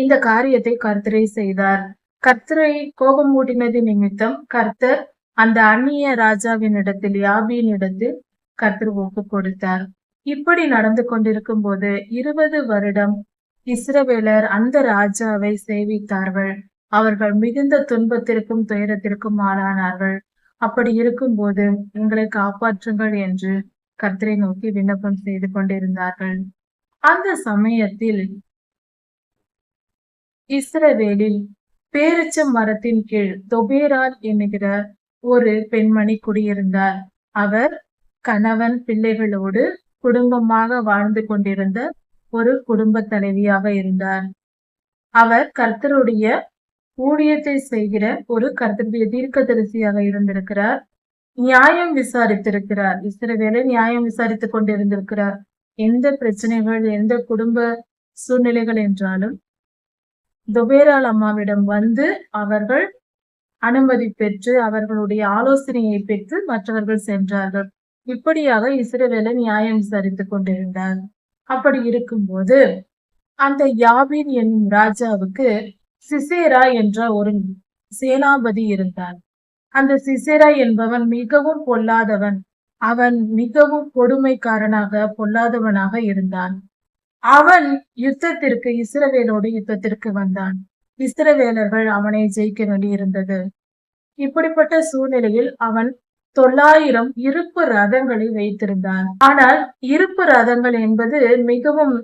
இந்த காரியத்தை கர்த்தரை செய்தார். கர்த்தரை கோபமூட்டினது நிமித்தம் கர்த்தர் அந்த அந்நிய ராஜாவினிடத்தில் யாபினிடத்தில் கர்த்தர் ஒப்புக் கொடுத்தார். இப்படி நடந்து கொண்டிருக்கும் போது 20 வருடம் இஸ்ரவேலர் அந்த ராஜாவை சேவித்தார்கள். அவர்கள் மிகுந்த துன்பத்திற்கும் துயரத்திற்கும் ஆளானார்கள். அப்படி இருக்கும்போது எங்களை காப்பாற்றுங்கள் என்று கர்த்தரை நோக்கி விண்ணப்பம் செய்து கொண்டிருந்தார்கள். அந்த சமயத்தில் இஸ்ரவேலில் பேரிச்ச மரத்தின் கீழ் தொபேரால் என்கிற ஒரு பெண்மணி குடியிருந்தார். அவர் கணவன் பிள்ளைகளோடு குடும்பமாக வாழ்ந்து கொண்டிருந்த ஒரு குடும்ப தலைவியாக இருந்தார். அவர் கர்த்தருடைய ஊழியத்தை செய்கிற ஒரு கர்த்தருடைய தீர்க்கதரிசியாக இருந்திருக்கிறார். நியாயம் விசாரித்திருக்கிறார். இஸ்ரவேலை நியாயம் விசாரித்துக் கொண்டிருந்திருக்கிறார். எந்த பிரச்சனைகள், எந்த குடும்ப சூழ்நிலைகள் என்றாலும் தொபேரால் அம்மாவிடம் வந்து அவர்கள் அனுமதி பெற்று அவர்களுடைய ஆலோசனையை பெற்று மற்றவர்கள் சென்றார்கள். இப்படியாக இஸ்ரவேலை நியாயம் விசாரித்துக் கொண்டிருந்தார். அப்படி இருக்கும்போது அந்த யாபின் என்னும் ராஜாவுக்கு சிசேரா என்ற ஒரு சேனாபதி இருந்தான். அந்த சிசேரா என்பவன் மிகவும் பொல்லாதவன். அவன் மிகவும் கொடுமைக்காரனாக பொல்லாதவனாக இருந்தான். அவன் இஸ்ரவேலோடு யுத்தத்திற்கு வந்தான். இஸ்ரவேலர்கள் அவனை ஜெயிக்க வேண்டியிருந்தது. இப்படிப்பட்ட சூழ்நிலையில் அவன் 900 இருப்பு ரதங்களை வைத்திருந்தான். ஆனால் இருப்பு ரதங்கள் என்பது மிகவும்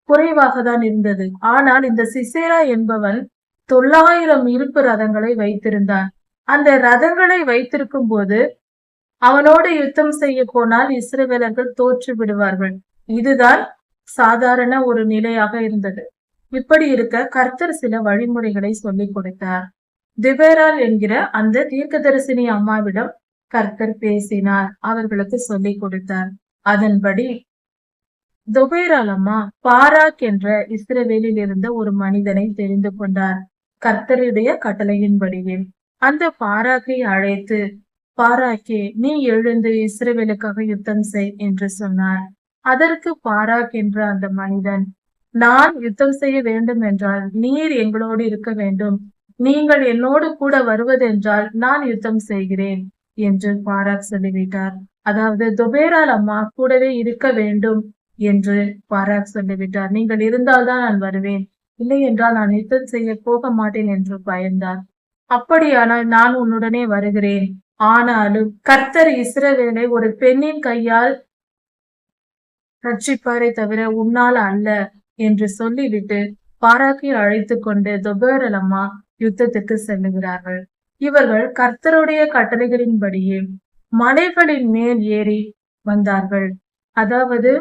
குறைவாக தான் இருந்தது. ஆனால் இந்த சிசேரா என்பவன் 900 இருப்பு ரதங்களை வைத்திருந்தான். அந்த ரதங்களை வைத்திருக்கும் போது அவனோடு யுத்தம் செய்ய போனால் இஸ்ரவேலர்கள் தோற்று விடுவார்கள். இதுதான் சாதாரண ஒரு நிலையாக இருந்தது. இப்படி இருக்க கர்த்தர் சில வழிமுறைகளை சொல்லிக் கொடுத்தார். திபேராள் என்கிற அந்த தீர்க்கதரிசினி அம்மாவிடம் கர்த்தர் பேசினார், அவர்களுக்கு சொல்லிக் கொடுத்தார். அதன்படி தொபேராள் அம்மா பாராக் என்ற இஸ்ரவேலில் இருந்த ஒரு மனிதனை தெரிந்து கொண்டார். கர்த்தருடைய கட்டளையின்படியே அந்த பாராக்கை அழைத்து, பாராக்கே, நீ எழுந்து இஸ்ரவேலுக்காக யுத்தம் செய் என்று சொன்னார். அதற்கு பாராக் என்ற அந்த மனிதன், நான் யுத்தம் செய்ய வேண்டும் என்றால் நீர் எங்களோடு இருக்க வேண்டும், நீங்கள் என்னோடு கூட வருவதென்றால் நான் யுத்தம் செய்கிறேன் என்று பாராக் சொல்லிவிட்டார். அதாவது தொபேராள் அம்மா கூடவே இருக்க வேண்டும் என்று பாராக் சொல்லிவிட்டார். நீங்கள் இருந்தால்தான் நான் வருவேன், இல்லை என்றால் நான் யுத்தம் செய்ய போக மாட்டேன் என்று பயந்தார். அப்படியானால் நான் உன்னுடனே வருகிறேன், ஆனாலும் கர்த்தர் இஸ்ரவேலை ஒரு பெண்ணின் கையால் ரட்சிப்பாரே தவிர உன்னால் அல்ல என்று சொல்லிவிட்டு பாராக்கை அழைத்து கொண்டு தொபேராள் அம்மா யுத்தத்துக்கு செல்லுகிறார்கள். இவர்கள் கர்த்தருடைய கட்டளைகளின்படியே மலைகளின் மேல் ஏறி வந்தார்கள். அதாவது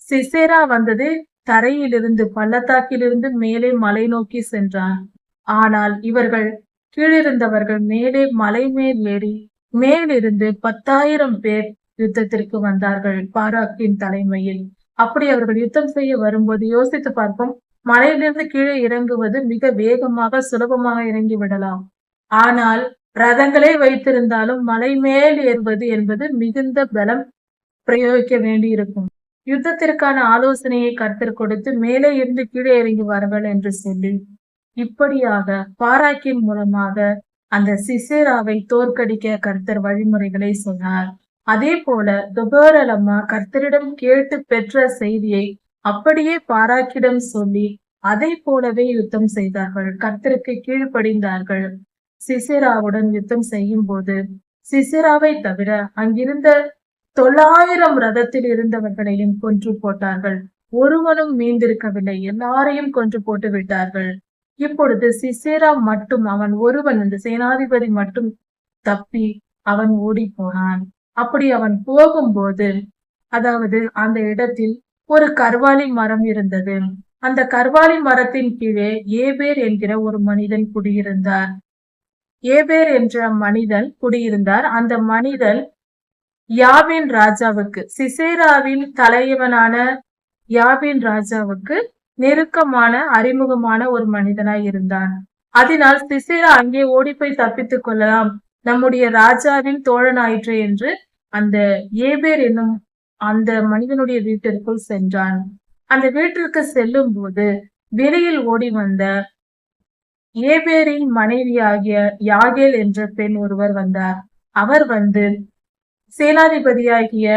சிசேரா வந்தது தரையிலிருந்து, பள்ளத்தாக்கிலிருந்து மேலே மலை நோக்கி சென்றான். ஆனால் இவர்கள் கீழிருந்தவர்கள் மேலே மலை மேல் ஏறி மேலிருந்து 10,000 பேர் யுத்தத்திற்கு வந்தார்கள் பாராக்கின் தலைமையில். அப்படி அவர்கள் யுத்தம் செய்ய வரும்போது யோசித்து பார்ப்போம், மலையிலிருந்து கீழே இறங்குவது மிக வேகமாக சுலபமாக இறங்கி விடலாம். ஆனால் ரதங்களை வைத்திருந்தாலும் மலை மேல் ஏறுவது என்பது மிகுந்த பலம் பிரயோகிக்க வேண்டி இருக்கும். யுத்தத்திற்கான ஆலோசனையை கர்த்தர் கொடுத்து மேலே இருந்து கீழே இறங்கி வாருங்கள் என்று சொல்லி, இப்படியாக பாராக்கின் மூலமாக அந்த சிசேராவை தோற்கடிக்க கர்த்தர் வழிமுறைகளை சொன்னார். அதே போல தொபேராள் அம்மா கர்த்தரிடம் கேட்டு பெற்ற செய்தியை அப்படியே பாராக்கிடம் சொல்லி அதை போலவே யுத்தம் செய்தார்கள். கர்த்தருக்கு கீழ்ப்படிந்தார்கள். சிசேராவுடன் யுத்தம் செய்யும் போது சிசேராவை தவிர அங்கிருந்த 900 ரதத்தில் இருந்தவர்களையும் கொன்று போட்டார்கள். ஒருவனும் மீந்திருக்கவில்லை, எல்லாரையும் கொன்று போட்டு விட்டார்கள். இப்பொழுது சிசேரா மட்டும், அவன் ஒருவன், அந்த சேனாதிபதி மட்டும் தப்பி அவன் ஓடி போனான். அப்படி அவன் போகும்போது, அதாவது அந்த இடத்தில் ஒரு கர்வாலி மரம் இருந்தது. அந்த கர்வாலி மரத்தின் கீழே ஏபேர் என்கிற ஒரு மனிதன் குடியிருந்தார். ஏபேர் என்ற மனிதன் குடியிருந்தார். அந்த மனிதன் யாபின் ராஜாவுக்கு, சிசேராவின் தலைவனான யாபின் ராஜாவுக்கு நெருக்கமான அறிமுகமான ஒரு மனிதனாய் இருந்தான். அதனால் சிசேரா அங்கே ஓடி போய் தப்பித்துக் கொள்ளலாம், நம்முடைய ராஜாவின் தோழனாயிற்று என்று அந்த ஏபேர் என்னும் அந்த மனிதனுடைய வீட்டிற்குள் சென்றான். அந்த வீட்டிற்கு செல்லும் போது வெளியில் ஓடி வந்த ஏபேரின் மனைவியாகிய யாகேல் என்ற பெண் ஒருவர் வந்தார். அவர் வந்து சேனாதிபதியாகிய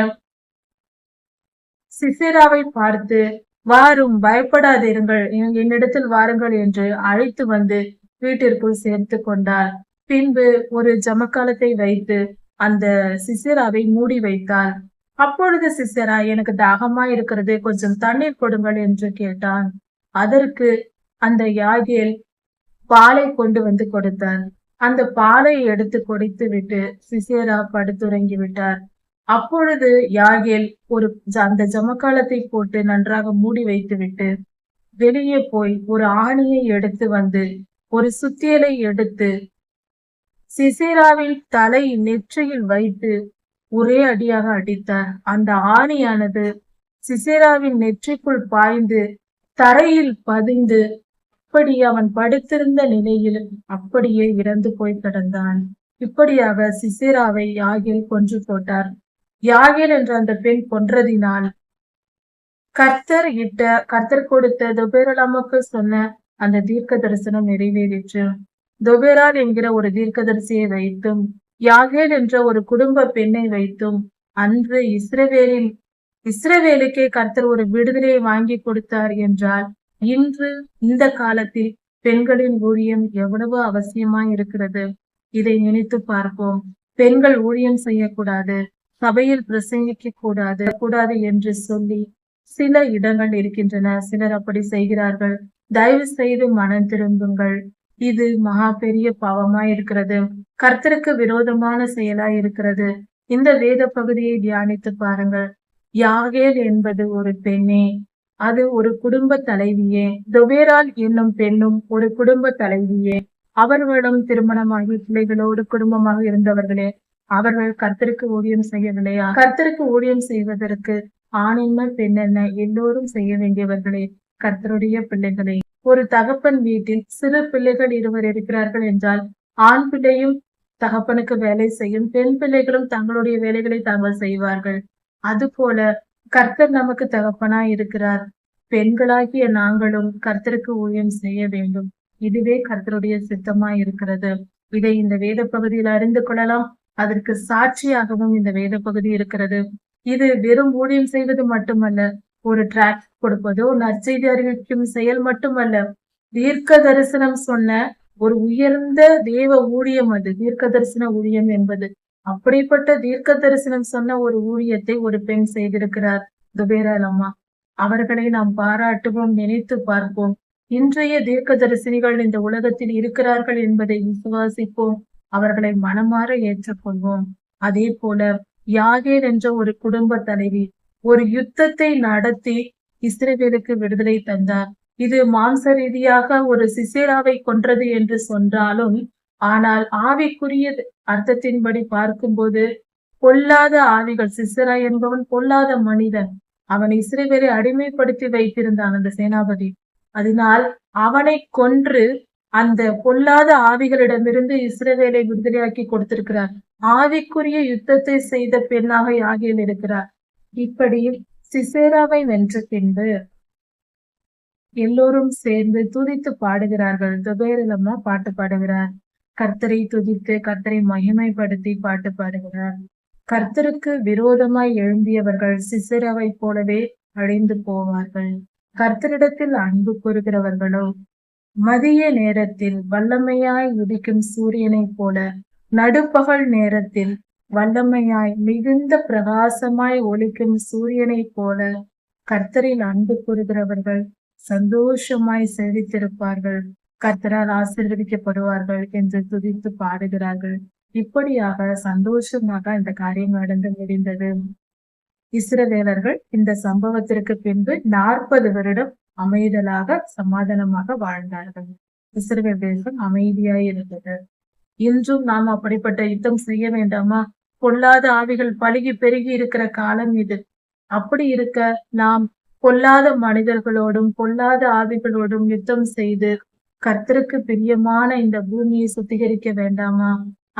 சிசேராவை பார்த்து, வாரும், பயப்படாதிருங்கள், என்னிடத்தில் வாருங்கள் என்று அழைத்து வந்து வீட்டிற்குள் சேர்த்து கொண்டார். பின்பு ஒரு ஜமக்காலத்தை வைத்து அந்த சிசேராவை மூடி வைத்தார். அப்பொழுது சிசேரா, எனக்கு தாகமா இருக்கிறது, கொஞ்சம் தண்ணீர் கொடுங்கள் என்று கேட்டான். அதற்கு அந்த யாகேல் பாலை கொண்டு வந்து கொடுத்தார். அந்த பாலை எடுத்து குடித்து விட்டு சிசேரா படுத்துறங்கி விட்டார். அப்பொழுது யாகேல் அந்த ஜமக்காலத்தை போட்டு நன்றாக மூடி வைத்து விட்டு வெளியே போய் ஒரு ஆணியை எடுத்து வந்து ஒரு சுத்தியலை எடுத்து சிசேராவின் தலை நெற்றியில் வைத்து ஒரே அடியாக அடித்தார். அந்த ஆணியானது சிசேராவின் நெற்றிக்குள் பாய்ந்து தரையில் பதிந்து அப்படி அவன் படுத்திருந்த நிலையில் அப்படியே இறந்து போய் கிடந்தான். இப்படியாக சிசேராவை யாகேல் கொன்று போட்டார். யாகேல் என்ற அந்த பெண் கொன்றதினால் கர்த்தர் கொடுத்த தொபேராள் அம்மாக்கு சொன்ன அந்த தீர்க்க தரிசனம் நிறைவேறிற்று. தொபேராள் என்கிற ஒரு தீர்க்கதரிசியை வைத்தும் யாகேல் என்ற ஒரு குடும்ப பெண்ணை வைத்தும் அன்று இஸ்ரவேலுக்கே கர்த்தர் ஒரு விடுதலையை வாங்கி கொடுத்தார் என்றால், இன்று இந்த காலத்தில் பெண்களின் ஊழியம் எவ்வளவு அவசியமாய் இருக்கிறது. இதை நினைத்து பார்ப்போம். பெண்கள் ஊழியம் செய்யக்கூடாது, சபையில் பிரசங்கிக்க கூடாது என்று சொல்லி சில இடங்கள் இருக்கின்றன. சிலர் அப்படி செய்கிறார்கள். தயவு செய்து மனம் திரும்புங்கள். இது மகா பெரிய பாவமாய் இருக்கிறது. கர்த்தருக்கு விரோதமான செயலாய் இருக்கிறது. இந்த வேத பகுதியை தியானித்து பாருங்கள். யாகேல் என்பது ஒரு பெண்ணே, அது ஒரு குடும்ப தலைவியே. தொபேரால் என்னும் பெண்ணும் ஒரு குடும்ப தலைவியே. அவர்களும் திருமணமாகி பிள்ளைகளோடு குடும்பமாக இருந்தவர்களே. அவர்கள் கர்த்தருக்கு ஊழியம் செய்யவில்லையா? கர்த்தருக்கு ஊழியம் செய்வதற்கு ஆணென்ன பெண்ணென்ன எல்லோரும் செய்ய வேண்டியவர்களே, கர்த்தருடைய பிள்ளைகளே. ஒரு தகப்பன் வீட்டில் சிறு பிள்ளைகள் இருவர் இருக்கிறார்கள் என்றால், ஆண் பிள்ளையும் தகப்பனுக்கு வேலை செய்யும், பெண் பிள்ளைகளும் தங்களுடைய வேலைகளை தாங்கள் செய்வார்கள். அதுபோல கர்த்தர் நமக்கு தகப்பனாய் இருக்கிறார். பெண்களாகிய நாங்களும் கர்த்தருக்கு ஊழியம் செய்ய வேண்டும். இதுவே கர்த்தருடைய சித்தமாய் இருக்கிறது. இதை இந்த வேத பகுதியில் அறிந்து கொள்ளலாம். அதற்கு சாட்சியாகவும் இந்த வேத பகுதி இருக்கிறது. இது வெறும் ஊழியம் செய்வது மட்டுமல்ல, ஒரு டிராக்ட் கொடுப்பதோ நற்செய்தி அறிவிக்கும் செயல் மட்டுமல்ல, தீர்க்க தரிசனம் சொன்ன ஒரு உயர்ந்த தேவ ஊழியம். அது தீர்க்க தரிசன ஊழியம் என்பது. அப்படிப்பட்ட தீர்க்க தரிசனம் சொன்ன ஒரு ஊழியத்தை ஒரு பெண் செய்திருக்கிறார், துபேரால் அம்மா. அவர்களை நாம் பாராட்டுவோம், நினைத்து பார்ப்போம். இன்றைய தீர்க்க தரிசனிகள் இந்த உலகத்தில் இருக்கிறார்கள் என்பதை விசுவாசிப்போம். அவர்களை மனமாற ஏற்றுக்கொள்வோம். அதே போல யாகேல் என்ற ஒரு குடும்ப தலைவி ஒரு யுத்தத்தை நடத்தி இஸ்ரவேலுக்கு விடுதலை தந்தார். இது மாம்ச ரீதியாக ஒரு சிசேராவை கொன்றது என்று சொன்னாலும், ஆனால் ஆவிக்குரிய அர்த்தத்தின்படி பார்க்கும்போது பொல்லாத ஆவிகள், சிசேரா என்பவன் பொல்லாத மனிதன். அவன் இஸ்ரவேலை அடிமைப்படுத்தி வைத்திருந்தான் அந்த சேனாபதி. அதனால் அவனை கொன்று அந்த பொல்லாத ஆவிகளிடமிருந்து இஸ்ரவேலை விடுதலையாக்கி கொடுத்திருக்கிறார். ஆவிக்குரிய யுத்தத்தை செய்த பெண்ணாக யாகேல் இருக்கிறார். இப்படி சிசேராவை வென்ற பின்பு எல்லோரும் சேர்ந்து துதித்து பாடுகிறார்கள். தொபேரலம்மா பாட்டு பாடுகிறார். கர்த்தரை துதித்து கர்த்தரை மகிமைப்படுத்தி பாட்டு பாடுகிறார். கர்த்தருக்கு விரோதமாய் எழும்பியவர்கள் சிசேராவை போலவே அழிந்து போவார்கள். கர்த்தரிடத்தில் அன்பு கூறுகிறவர்களோ மதிய நேரத்தில் வல்லமையாய் உதிக்கும் சூரியனைப் போல, நடுப்பகல் நேரத்தில் வல்லமையாய் மிகுந்த பிரகாசமாய் ஒளிக்கும் சூரியனைப் போல கர்த்தரில் அன்பு கூறுகிறவர்கள் சந்தோஷமாய் செழித்திருப்பார்கள், கர்த்தரால் ஆசீர்வதிக்கப்படுவார்கள் என்று துதித்து பாடுகிறார்கள். இப்படியாக சந்தோஷமாக இந்த காரியம் நடந்து முடிந்தது. இஸ்ரவேலர்கள் இந்த சம்பவத்திற்கு பின்பு 40 வருடம் அமைதலாக சமாதானமாக வாழ்ந்தார்கள். இஸ்ரவேல் தேசம் அமைதியாய் இருந்தது. இன்றும் நாம் அப்படிப்பட்ட யுத்தம் செய்ய வேண்டாமா? பொல்லாத ஆவிகள் பலுகி பெருகி இருக்கிற காலம் இது. அப்படி இருக்க நாம் பொல்லாத மனிதர்களோடும் பொல்லாத ஆவிகளோடும் யுத்தம் செய்து கர்த்தருக்கு பிரியமான இந்த பூமியை சுத்திகரிக்க வேண்டாமா?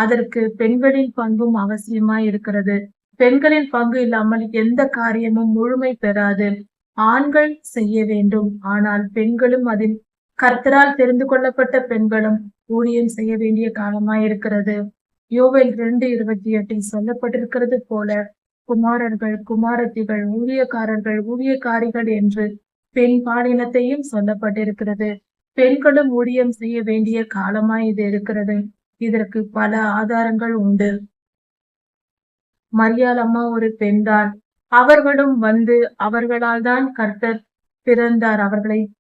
அதற்கு பெண்களின் பங்கும் அவசியமாய் இருக்கிறது. பெண்களின் பங்கு இல்லாமல் எந்த காரியமும் முழுமை பெறாது. ஆண்கள் செய்ய வேண்டும், ஆனால் பெண்களும் அதில் கர்த்தரால் தெரிந்து கொள்ளப்பட்ட பெண்களும் ஊழியம் செய்ய வேண்டிய காலமாயிருக்கிறது. யோவேல் 2:28 சொல்லப்பட்டிருக்கிறது போல குமாரர்கள், குமாரத்திகள், ஊழியக்காரர்கள், ஊழியக்காரிகள் என்று பெண் பாலினத்தையும் சொல்லப்பட்டிருக்கிறது. பெண்களும் ஊழியம் செய்ய வேண்டிய காலமாய் இது இருக்கிறது. இதற்கு பல ஆதாரங்கள் உண்டு. மரியாள் அம்மா ஒரு பெண்தான். அவர்களும் வந்து அவர்களால் தான் கர்த்தர் பிறந்தார்,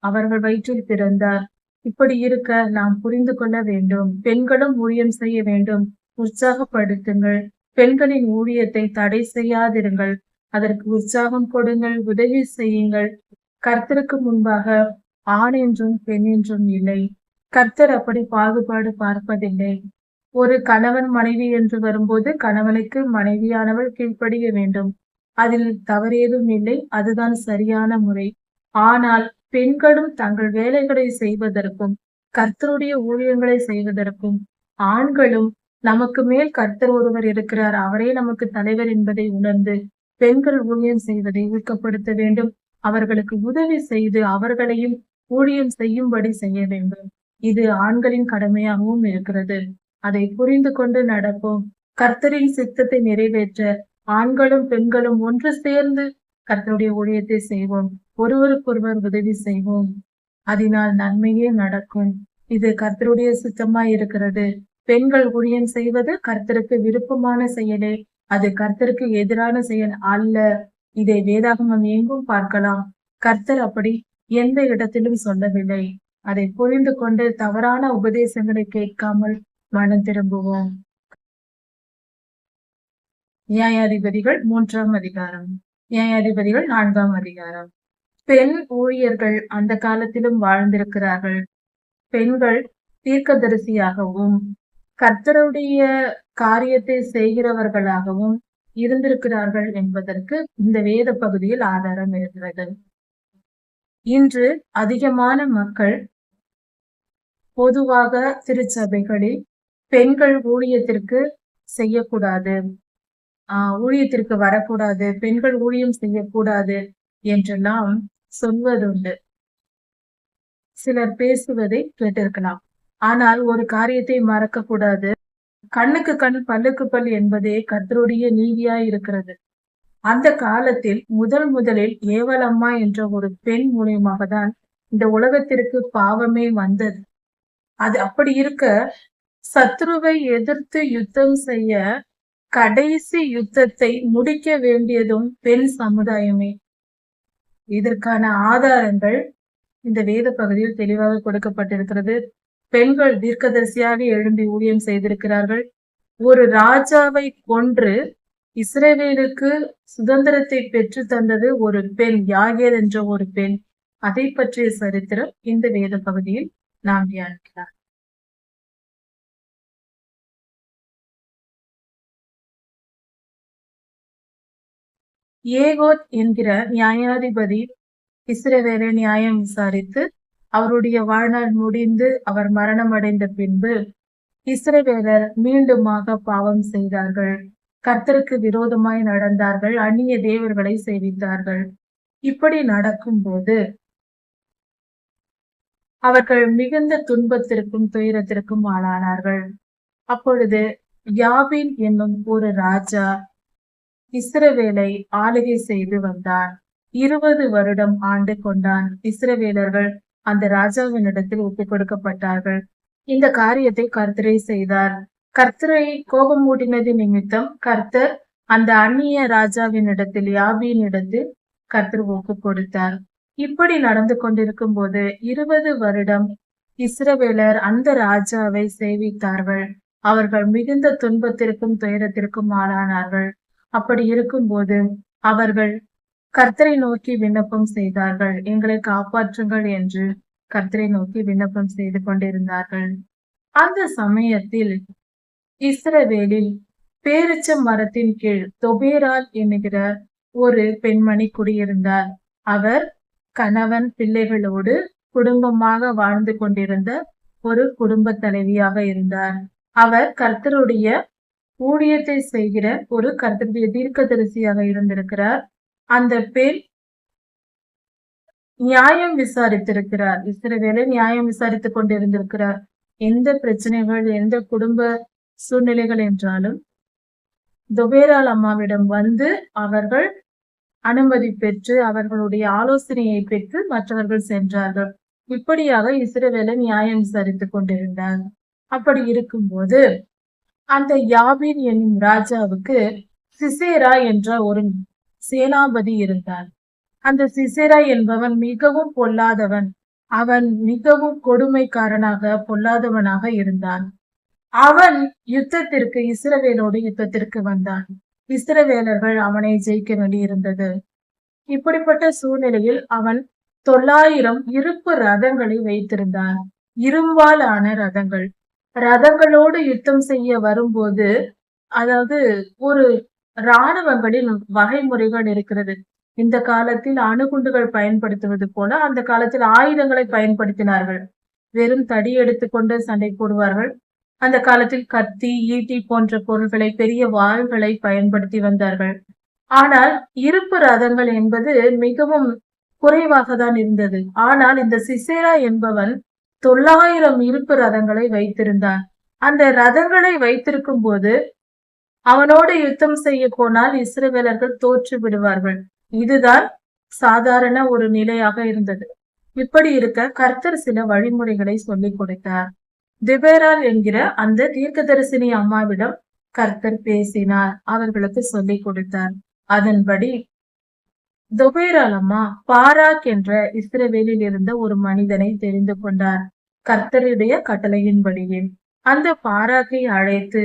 அவர்கள் வயிற்றில் பிறந்தார். இப்படி இருக்க நாம் புரிந்து கொள்ள வேண்டும். பெண்களும் ஊழியம் செய்ய வேண்டும். உற்சாகப்படுத்துங்கள். பெண்களின் ஊழியத்தை தடை செய்யாதிருங்கள். அதற்கு உற்சாகம் கொடுங்கள், உதவி செய்யுங்கள். கர்த்தருக்கு முன்பாக ஆண் என்றும் பெண் என்றும் இல்லை. கர்த்தர் அப்படி பாகுபாடு பார்ப்பதில்லை. ஒரு கணவன் மனைவி என்று வரும்போது கணவனுக்கு மனைவியானவள் கீழ்ப்படிய வேண்டும். அதில் தவறேதும் இல்லை. அதுதான் சரியான முறை. ஆனால் பெண்களும் தங்கள் வேலைகளை செய்வதற்கும் கர்த்தருடைய ஊழியங்களை செய்வதற்கும், ஆண்களும் நமக்கு மேல் கர்த்தர் ஒருவர் இருக்கிறார், அவரே நமக்கு தலைவர் என்பதை உணர்ந்து பெண்கள் ஊழியம் செய்வதை ஊக்கப்படுத்த வேண்டும். அவர்களுக்கு உதவி செய்து அவர்களையும் ஊழியம் செய்யும்படி செய்ய வேண்டும். இது ஆண்களின் கடமையாகவும் இருக்கிறது. அதை புரிந்து கொண்டு நடப்போம். கர்த்தரின் சித்தத்தை நிறைவேற்ற ஆண்களும் பெண்களும் ஒன்று சேர்ந்து கர்த்தருடைய ஊழியத்தை செய்வோம். ஒருவருக்கொருவர் உதவி செய்வோம். அதனால் நன்மையே நடக்கும். இது கர்த்தருடைய சித்தமாய் இருக்கிறது. பெண்கள் ஊழியம் செய்வது கர்த்தருக்கு விருப்பமான செயலே. அது கர்த்தருக்கு எதிரான செயல் அல்ல. இதை வேதாகமம் எங்கும் பார்க்கலாம். கர்த்தர் அப்படி எந்த இடத்திலும் சொல்லவில்லை. அதை புரிந்து கொண்டு தவறான உபதேசங்களை கேட்காமல் மனம் திரும்புவோம். நியாயாதிபதிகள் 3ஆம் அதிகாரம். நியாயாதிபதிகள் 4ஆம் அதிகாரம். பெண் ஊழியர்கள் அந்த காலத்திலும் வாழ்ந்திருக்கிறார்கள். பெண்கள் தீர்க்கதரிசியாகவும் கர்த்தருடைய காரியத்தை செய்கிறவர்களாகவும் இருந்திருக்கிறார்கள் என்பதற்கு இந்த வேத பகுதியில் ஆதாரம் இருக்கிறது. இன்று அதிகமான மக்கள் பொதுவாக திருச்சபைகளில் பெண்கள் ஊழியத்திற்கு செய்யக்கூடாது, ஊழியத்திற்கு வரக்கூடாது, பெண்கள் ஊழியம் செய்யக்கூடாது என்றெல்லாம் சொல்வதுண்டு. சிலர் பேசுவதை கேட்டிருக்கலாம். ஆனால் ஒரு காரியத்தை மறக்க கூடாது. கண்ணுக்கு கண் பல்லுக்கு பல் என்பதே கர்த்தருடைய நீதியாய் இருக்கிறது. அந்த காலத்தில் முதலில் ஏவலம்மா என்ற ஒரு பெண் மூலியமாக தான் இந்த உலகத்திற்கு பாவமே வந்தது. அது அப்படி இருக்க சத்ருவை எதிர்த்து யுத்தம் செய்ய கடைசி யுத்தத்தை முடிக்க வேண்டியதும் பெண் சமுதாயமே. இதற்கான ஆதாரங்கள் இந்த வேத பகுதியில் தெளிவாக கொடுக்கப்பட்டிருக்கிறது. பெண்கள் தீர்க்கதரிசியாக எழும்பி ஊழியம் செய்திருக்கிறார்கள். ஒரு ராஜாவை கொன்று இஸ்ரவேலுக்கு சுதந்திரத்தை பெற்று தந்தது ஒரு பெண், யாகேல் என்ற ஒரு பெண். அதை பற்றிய சரித்திரம் இந்த வேத பகுதியில் நாம் தியானிக்கலாம். ஏகோத் என்கிற நியாயாதிபதி இஸ்ரவேலை நியாயம் விசாரித்து அவருடைய வாழ்நாள் முடிந்து அவர் மரணம் அடைந்த பின்பு இஸ்ரவேலர் மீண்டுமாக பாவம் செய்தார்கள். கர்த்தருக்கு விரோதமாய் நடந்தார்கள். அந்நிய தேவர்களை சேவித்தார்கள். இப்படி நடக்கும்போது அவர்கள் மிகுந்த துன்பத்திற்கும் துயரத்திற்கும் ஆளானார்கள். அப்பொழுது யாபீன் என்னும் ஒரு ராஜா இஸ்ரவேலை ஆளுகை செய்து வந்தான். 20 வருடம் ஆண்டு கொண்டான். இஸ்ரவேலர்கள் அந்த ராஜாவினிடத்தில் ஒப்புக் கொடுக்கப்பட்டார்கள். இந்த காரியத்தை கர்த்தரே செய்தார். கர்த்தரை கோபமூட்டினது நிமித்தம் கர்த்தர் அந்த அந்நிய ராஜாவினிடத்தில் யாபீனிடத்தில் கர்த்தர் ஒப்புக் கொடுத்தார். இப்படி நடந்து கொண்டிருக்கும் போது 20 வருடம் இஸ்ரவேலர் அந்த ராஜாவை சேவித்தார்கள். அவர்கள் மிகுந்த துன்பத்திற்கும் துயரத்திற்கும் ஆளானார்கள். அப்படி இருக்கும்போது அவர்கள் கர்த்தரை நோக்கி விண்ணப்பம் செய்தார்கள். எங்களை காப்பாற்றுங்கள் என்று கர்த்தரை நோக்கி விண்ணப்பம் செய்து கொண்டிருந்தார்கள். அந்த சமயத்தில் இஸ்ரவேலில் பேரிச்ச மரத்தின் கீழ் தொபேரால் என்கிற ஒரு பெண்மணி குடியிருந்தார். அவர் கணவன் பிள்ளைகளோடு குடும்பமாக வாழ்ந்து கொண்டிருந்த ஒரு குடும்ப தலைவியாக இருந்தார். அவர் கர்த்தருடைய ஊழியத்தை செய்கிற ஒரு கர்த்தருடைய தீர்க்கதரிசியாக இருந்திருக்கிறார். அந்த பெண் நியாயம் விசாரித்திருக்கிறார். இஸ்ரவேலை நியாயம் விசாரித்துக் கொண்டிருந்திருக்கிறார். எந்த பிரச்சனைகள், எந்த குடும்ப சூழ்நிலைகள் என்றாலும் தொபேரால் அம்மாவிடம் வந்து அவர்கள் அனுமதி பெற்று அவர்களுடைய ஆலோசனையை பெற்று மற்றவர்கள் சென்றார்கள். இப்படியாக இஸ்ரவேலை நியாயம் விசாரித்துக் கொண்டிருந்தார். அப்படி இருக்கும்போது அந்த யாபீன் என்னும் ராஜாவுக்கு சிசேரா என்ற ஒரு சேனாபதி இருந்தான். அந்த சிசேரா என்பவன் மிகவும் பொல்லாதவன். அவன் மிகவும் கொடுமைக்காரனாக பொல்லாதவனாக இருந்தான். அவன் யுத்தத்திற்கு இஸ்ரவேலோடு யுத்தத்திற்கு வந்தான். இஸ்ரவேலர்கள் அவனை ஜெயிக்க வேண்டியிருந்தது. இப்படிப்பட்ட சூழ்நிலையில் அவன் 900 இருப்பு ரதங்களை வைத்திருந்தான். இரும்பால் ஆன ரதங்கள். ரதங்களோடு யுத்தம் செய்ய வரும்போது, அதாவது ஒரு இராணுவங்களின் வகைமுறைகள் இருக்கிறது. இந்த காலத்தில் அணுகுண்டுகள் பயன்படுத்துவது போல அந்த காலத்தில் ஆயுதங்களை பயன்படுத்தினார்கள். வெறும் தடி எடுத்துக்கொண்டு சண்டை போடுவார்கள். அந்த காலத்தில் கத்தி, ஈட்டி போன்ற பொருள்களை, பெரிய வாள்களை பயன்படுத்தி வந்தார்கள். ஆனால் இருப்பு ரதங்கள் என்பது மிகவும் குறைவாக தான் இருந்தது. ஆனால் இந்த சிசேரா என்பவன் 900 இருப்பு ரதங்களை வைத்திருந்தான். அந்த ரதங்களை வைத்திருக்கும் போது அவனோடு யுத்தம் செய்ய போனால் இஸ்ரவேலர்கள் தோற்று விடுவார்கள். இதுதான் சாதாரண ஒரு நிலையாக இருந்தது. இப்படி இருக்க கர்த்தர் சில வழிமுறைகளை சொல்லிக் கொடுத்தார். திபேரால் என்கிற அந்த தீர்க்கதரிசினி அம்மாவிடம் கர்த்தர் பேசினார், அவர்களுக்கு சொல்லிக் கொடுத்தார். அதன்படி தொபேரால் அம்மா பாராக் என்ற இஸ்ரவேலில் இருந்த ஒரு மனிதனை தெரிந்து கொண்டார். கர்த்தருடைய கட்டளையின்படியே அந்த பாராக்கை அழைத்து,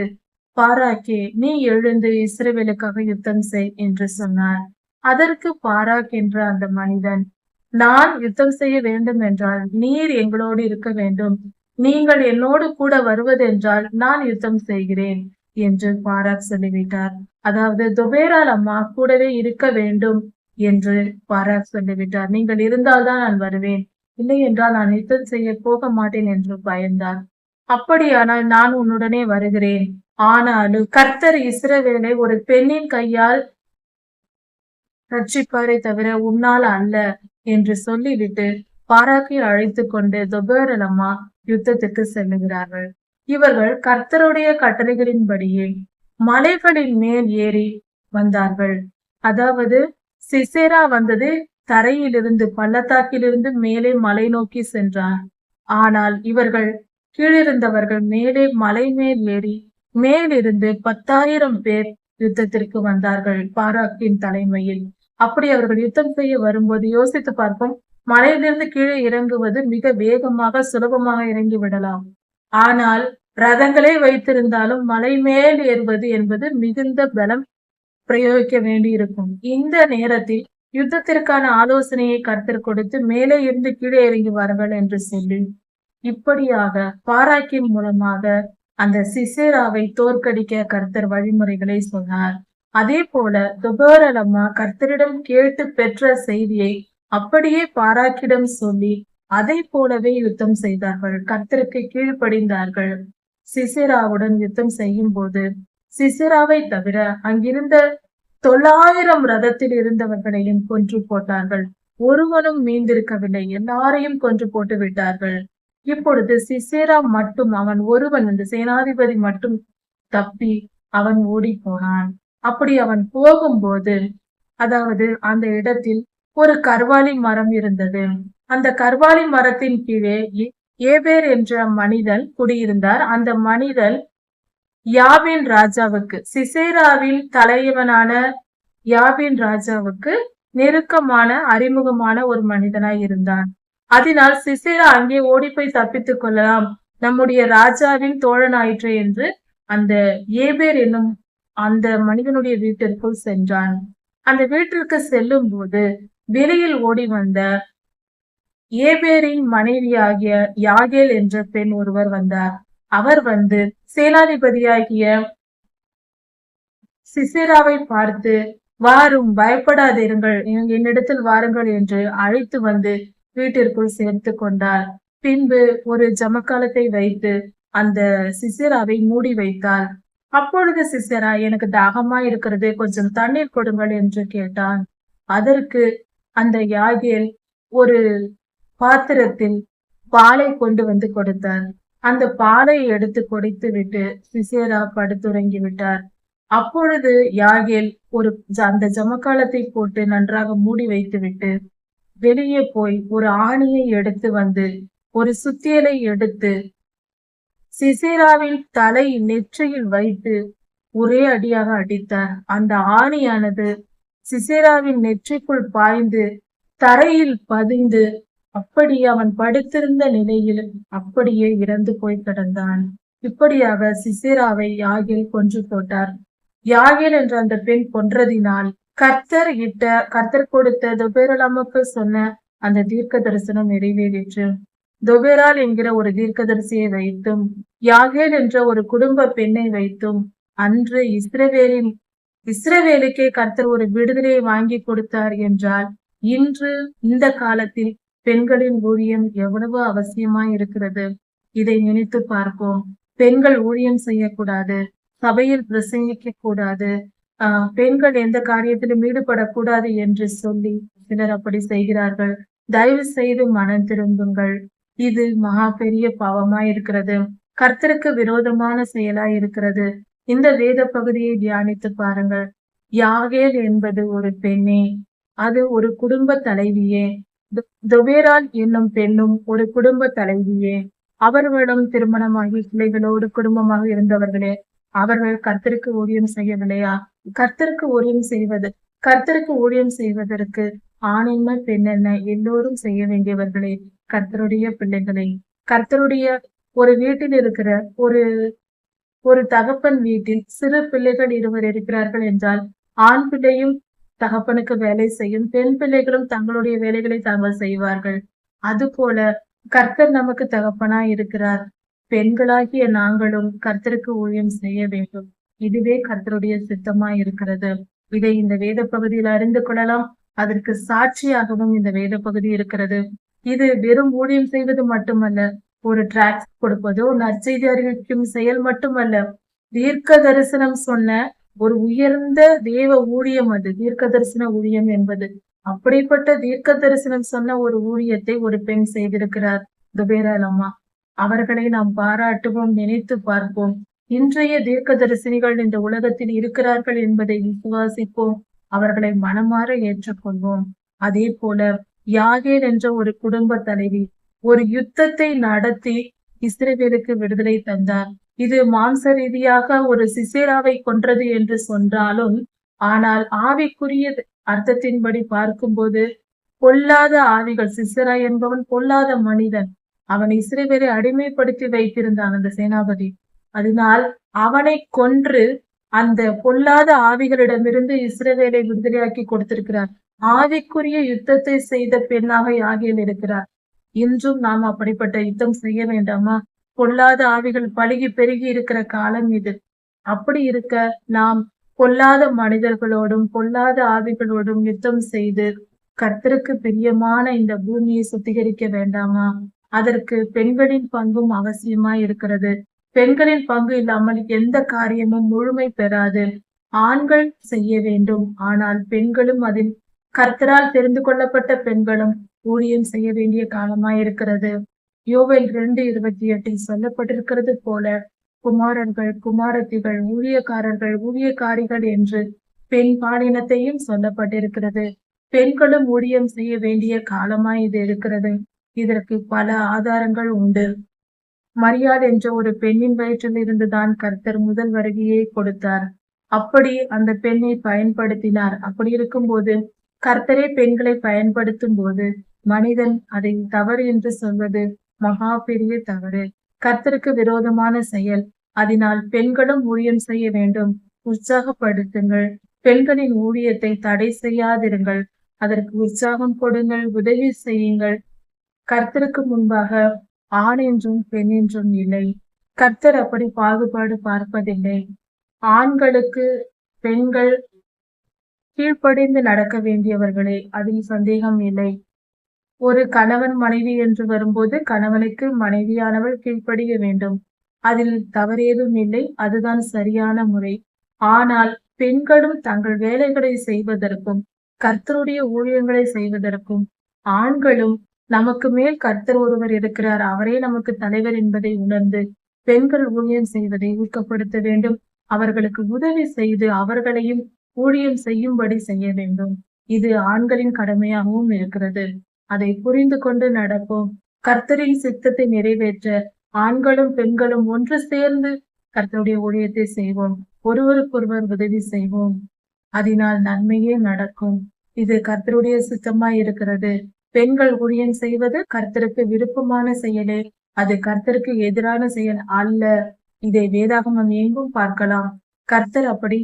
பாராக்கே, நீ எழுந்து இஸ்ரவேலுக்காக யுத்தம் செய் என்று சொன்னார். அதற்கு பாராக் என்ற அந்த மனிதன், நான் யுத்தம் செய்ய வேண்டும் என்றால் நீர் எங்களோடு இருக்க வேண்டும். நீங்கள் என்னோடு கூட வருவதென்றால் நான் யுத்தம் செய்கிறேன் என்று பாராக் சொல்லிவிட்டார். அதாவது தொபேரால் அம்மா கூடவே இருக்க வேண்டும் என்று பாராக் சொல்லிவிட்டார். நீங்கள் இருந்தால்தான் நான் வருவேன், இல்லை என்றால் நான் யுத்தம் செய்ய போக மாட்டேன் என்று பயந்தார். அப்படியானால் நான் உன்னுடனே வருகிறேன். ஆனாலும் கர்த்தர் இஸ்ரவேலை ஒரு பெண்ணின் கையால் ரட்சிப்பாரே தவிர உன்னால் அல்ல என்று சொல்லிவிட்டு பாராக்கை அழைத்து கொண்டு தொபேரால் அம்மா யுத்தத்துக்கு செல்லுகிறார்கள். இவர்கள் கர்த்தருடைய கட்டளைகளின்படியே மலைகளின் மேல் ஏறி வந்தார்கள். அதாவது சிசேரா வந்தது தரையிலிருந்து, பள்ளத்தாக்கிலிருந்து மேலே மலை நோக்கி சென்றார். ஆனால் இவர்கள் கீழிருந்தவர்கள் மேலே மலை மேல் ஏறி மேலிருந்து 10,000 பேர் யுத்தத்திற்கு வந்தார்கள் பாராக்கின் தலைமையில். அப்படி அவர்கள் யுத்தம் செய்ய வரும்போது யோசித்து பார்ப்போம், மலையிலிருந்து கீழே இறங்குவது மிக வேகமாக சுலபமாக இறங்கி விடலாம். ஆனால் ரதங்களே வைத்திருந்தாலும் மலை மேல் ஏறுவது என்பது மிகுந்த பலம் பிரயோகிக்க வேண்டி இருக்கும். இந்த நேரத்தில் யுத்தத்திற்கான ஆலோசனையை கர்த்தர் கொடுத்து மேலே இருந்து கீழே இறங்கி வாருங்கள் என்று சொல்லி, இப்படியாக பாராக்கின் மூலமாக அந்த சிசேராவை தோற்கடிக்க கர்த்தர் வழிமுறைகளை சொன்னார். அதே போல தொபேரால் அம்மா கர்த்தரிடம் கேட்டு பெற்ற செய்தியை அப்படியே பாராக்கிடம் சொல்லி அதை போலவே யுத்தம் செய்தார்கள். கர்த்தருக்கு கீழ்ப்படிந்தார்கள். சிசேராவுடன் யுத்தம் செய்யும் போது சிசேராவை தவிர அங்கிருந்த 900 ரதத்தில் இருந்தவர்களையும் கொன்று போட்டார்கள். ஒருவனும் மீந்திருக்கவில்லை, எல்லாரையும் கொன்று போட்டு விட்டார்கள். இப்பொழுது சிசேரா மட்டும், அவன் ஒருவன், அந்த சேனாதிபதி மட்டும் தப்பி அவன் ஓடி போனான். அப்படி அவன் போகும்போது, அதாவது அந்த இடத்தில் ஒரு கர்வாலி மரம் இருந்தது. அந்த கர்வாலி மரத்தின் கீழே ஏபேர் என்ற மனிதன் குடியிருந்தார். அந்த மனிதன் யாபின் ராஜாவுக்கு, சிசேராவின் தலைவனான யாபின் ராஜாவுக்கு நெருக்கமான அறிமுகமான ஒரு மனிதனாய் இருந்தான். அதனால் சிசேரா அங்கே ஓடி போய் தப்பித்துக் கொள்ளலாம், நம்முடைய ராஜாவின் தோழனாயிற்று என்று அந்த ஏபேர் என்னும் அந்த மனிதனுடைய வீட்டிற்குள் சென்றான். அந்த வீட்டிற்கு செல்லும் போது வெளியில் ஓடி வந்த ஏபேரின் மனைவியாகிய யாகேல் என்ற பெண் ஒருவர் வந்தார். அவர் வந்து சேனாதிபதியாகிய சிசேராவை பார்த்து, வாரும், பயப்படாதிருங்கள், என்னிடத்தில் வாருங்கள் என்று அழைத்து வந்து வீட்டிற்குள் சேர்த்து கொண்டார். பின்பு ஒரு ஜமக்காலத்தை வைத்து அந்த சிசேராவை மூடி வைத்தார். அப்பொழுது சிசேரா, எனக்கு தாகமா இருக்கிறது, கொஞ்சம் தண்ணீர் கொடுங்கள் என்று கேட்டான். அதற்கு அந்த யாகேல் ஒரு பாத்திரத்தில் பாலை கொண்டு வந்து கொடுத்தார். அந்த பாலை எடுத்து குடித்து விட்டு சிசேரா படுத்துறங்கி விட்டார். அப்பொழுது யாகேல் அந்த ஜமக்காலத்தை போட்டு நன்றாக மூடி வைத்து விட்டு வெளியே போய் ஒரு ஆணியை எடுத்து வந்து ஒரு சுத்தியலை எடுத்து சிசேராவின் தலை நெற்றியில் வைத்து ஒரே அடியாக அடித்தார். அந்த ஆணியானது சிசேராவின் நெற்றிக்குள் பாய்ந்து தரையில் பதிந்து அப்படியே அவன் படுத்திருந்த நிலையில் அப்படியே இறந்து போய் கிடந்தான். இப்படியாக சிசேராவை யாகேல் கொன்று போட்டார். யாகேல் என்ற அந்த பெண் கொன்றதினால் கர்த்தர் கொடுத்த தொபேராலுக்கு சொன்ன அந்த தீர்க்க தரிசனம் நிறைவேறிற்று. தொபேரால் என்கிற ஒரு தீர்க்கதரிசியை வைத்தும் யாகேல் என்ற ஒரு குடும்ப பெண்ணை வைத்தும் அன்று இஸ்ரவேலுக்கே கர்த்தர் ஒரு விடுதலையை வாங்கி கொடுத்தார் என்றால், இன்று இந்த காலத்தில் பெண்களின் ஊழியம் எவ்வளவு அவசியமாய் இருக்கிறது. இதை நினைத்து பார்ப்போம். பெண்கள் ஊழியம் செய்யக்கூடாது, சபையில் பிரசங்கிக்க கூடாது, பெண்கள் எந்த காரியத்திலும் ஈடுபடக்கூடாது என்று சொல்லி சிலர் அப்படி செய்கிறார்கள். தயவு செய்து மனம் திரும்புங்கள். இது மகா பெரிய பாவமாய் இருக்கிறது, கர்த்தருக்கு விரோதமான செயலாய் இருக்கிறது. இந்த வேத பகுதியை தியானித்து பாருங்கள். யாகேல் என்பது ஒரு பெண்ணே, அது ஒரு குடும்ப தலைவியே. தொபேரால் என்னும் பெண்ணும் ஒரு குடும்ப தலைவியே. அவர்களும் திருமணமாகி பிள்ளைகளோடு குடும்பமாக இருந்தவர்களே. அவர்கள் கர்த்தருக்கு ஊழியம் செய்யவில்லையா? கர்த்தருக்கு ஊழியம் செய்வது கர்த்தருக்கு ஊழியம் செய்வதற்கு ஆண் என்ன பெண் என்ன எல்லோரும் செய்ய வேண்டியவர்களே. கர்த்தருடைய பிள்ளைகளை கர்த்தருடைய ஒரு வீட்டில் இருக்கிற ஒரு ஒரு தகப்பன் வீட்டில் சிறு பிள்ளைகள் இருவர் இருக்கிறார்கள் என்றால், ஆண் பிள்ளையும் தகப்பனுக்கு வேலை செய்யும், பெண் பிள்ளைகளும் தங்களுடைய வேலைகளை தாங்கள் செய்வார்கள். அதுபோல கர்த்தர் நமக்கு தகப்பனாய் இருக்கிறார். பெண்களாகிய நாங்களும் கர்த்தருக்கு ஊழியம் செய்ய வேண்டும். இதுவே கர்த்தருடைய சித்தமாய் இருக்கிறது. இதை இந்த வேத பகுதியில் அறிந்து கொள்ளலாம். அதற்கு சாட்சியாகவும் இந்த வேத பகுதி இருக்கிறது. இது வெறும் ஊழியம் செய்வது மட்டுமல்ல, ஒரு டிராக்ட் கொடுப்பதோ நற்செய்தி அறிவிக்கும் செயல் மட்டுமல்ல, தீர்க்க தரிசனம் சொன்ன ஒரு உயர்ந்த தேவ ஊழியம். அது தீர்க்க தரிசன ஊழியம் என்பது. அப்படிப்பட்ட தீர்க்க தரிசனம் சொன்ன ஒரு ஊழியத்தை ஒரு பெண் செய்திருக்கிறார், துபேரால் அம்மா. அவர்களை நாம் பாராட்டுவோம், நினைத்து பார்ப்போம். இன்றைய தீர்க்க தரிசனிகள் இந்த உலகத்தில் இருக்கிறார்கள் என்பதை விசுவாசிப்போம். அவர்களை மனமாற ஏற்றுக்கொள்வோம். அதே போல யாகேல் என்ற ஒரு குடும்ப தலைவி ஒரு யுத்தத்தை நடத்தி இஸ்ரவேலுக்கு விடுதலை தந்தார். இது மாம்ச ரீதியாக ஒரு சிசேராவை கொன்றது என்று சொன்னாலும், ஆனால் ஆவிக்குரிய அர்த்தத்தின்படி பார்க்கும்போது பொல்லாத ஆவிகள், சிசேரா என்பவன் பொல்லாத மனிதன். அவன் இஸ்ரவேலை அடிமைப்படுத்தி வைத்திருந்தான் அந்த சேனாபதி. அதனால் அவனை கொன்று அந்த பொல்லாத ஆவிகளிடமிருந்து இஸ்ரவேலை விடுதலையாக்கி கொடுத்திருக்கிறார். ஆவிக்குரிய யுத்தத்தை செய்த பெண்ணாக யாகேல் இருக்கிறார். இன்றும் நாம் அப்படிப்பட்ட யுத்தம் செய்ய வேண்டாமா? பொல்லாத ஆவிகள் பலுகி பெருகி இருக்கிற காலம் இது. அப்படி இருக்க நாம் பொல்லாத மனிதர்களோடும் பொல்லாத ஆவிகளோடும் யுத்தம் செய்து கர்த்தருக்கு பிரியமான இந்த பூமியை சுத்திகரிக்க வேண்டாமா? அதற்கு பெண்களின் பங்கும் அவசியமாய் இருக்கிறது. பெண்களின் பங்கு இல்லாமல் எந்த காரியமும் முழுமை பெறாது. ஆண்கள் செய்ய வேண்டும், ஆனால் பெண்களும் அதில் கர்த்தரால் தெரிந்து கொள்ளப்பட்ட பெண்களும் ஊழியம் செய்ய வேண்டிய காலமாயிருக்கிறது. யோவேல் 2:28 சொல்லப்பட்டிருக்கிறது போல குமாரர்கள், குமாரத்திகள், ஊழியக்காரர்கள், ஊழியக்காரிகள் என்று பெண் பாலினத்தையும் சொல்லப்பட்டிருக்கிறது. பெண்களும் ஊழியம் செய்ய வேண்டிய காலமாய் இது இருக்கிறது. இதற்கு பல ஆதாரங்கள் உண்டு. மரியாள் என்ற ஒரு பெண்ணின் வயிற்றில் இருந்துதான் கர்த்தர் முதல் வருகையை கொடுத்தார். அப்படி அந்த பெண்ணை பயன்படுத்தினார். அப்படி இருக்கும்போது கர்த்தரே பெண்களை பயன்படுத்தும் போது மனிதன் அதை தவறு என்று சொல்வது மகா பெரிய தவறு. கர்த்தருக்கு விரோதமான செயல். அதனால் பெண்களும் ஊழியம் செய்ய வேண்டும். உற்சாகப்படுத்துங்கள். பெண்களின் ஊழியத்தை தடை செய்யாதிருங்கள். அதற்கு உற்சாகம் கொடுங்கள், உதவி செய்யுங்கள். கர்த்தருக்கு முன்பாக ஆண் என்றும் பெண் என்றும் இல்லை. கர்த்தர் அப்படி பாகுபாடு பார்ப்பதில்லை. ஆண்களுக்கு பெண்கள் கீழ்ப்படிந்து நடக்க வேண்டியவர்களே, அதில் சந்தேகம் இல்லை. ஒரு கணவன் மனைவி என்று வரும்போது கணவனுக்கு மனைவியானவள் கீழ்ப்படிய வேண்டும். அதில் தவறேதும் இல்லை. அதுதான் சரியான முறை. ஆனால் பெண்களும் தங்கள் வேலைகளை செய்வதற்கும் கர்த்தருடைய ஊழியங்களை செய்வதற்கும் ஆண்களும் நமக்கு மேல் கர்த்தர் ஒருவர் இருக்கிறார், அவரே நமக்கு தலைவர் என்பதை உணர்ந்து பெண்கள் ஊழியம் செய்வதை ஊக்கப்படுத்த வேண்டும். அவர்களுக்கு உதவி செய்து அவர்களையும் ஊழியம் செய்யும்படி செய்ய வேண்டும். இது ஆண்களின் கடமையாகவும் இருக்கிறது. அதை புரிந்து கொண்டு நடப்போம். கர்த்தரின் சித்தத்தை நிறைவேற்ற ஆண்களும் பெண்களும் ஒன்று சேர்ந்து கர்த்தருடைய ஊழியத்தை செய்வோம். ஒருவருக்கொருவர் உதவி செய்வோம். அதனால் நன்மையே நடக்கும். இது கர்த்தருடைய சித்தமாய் இருக்கிறது. பெண்கள் ஊழியம் செய்வது கர்த்தருக்கு விருப்பமான செயலே. அது கர்த்தருக்கு எதிரான செயல் அல்ல. இதை வேதாகமம் எங்கும் பார்க்கலாம். கர்த்தர் அப்படி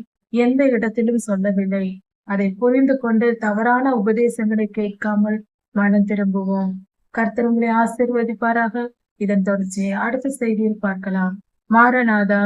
எந்த இடத்திலும் சொல்லவில்லை. அதை புரிந்து கொண்டு தவறான உபதேசங்களை கேட்காமல் மனம் திரும்புவோம். கர்த்தர் உங்களை ஆசீர்வதிப்பாராக. இதன் தொடர்ச்சியை அடுத்த செய்தியில் பார்க்கலாம். மாரநாதா.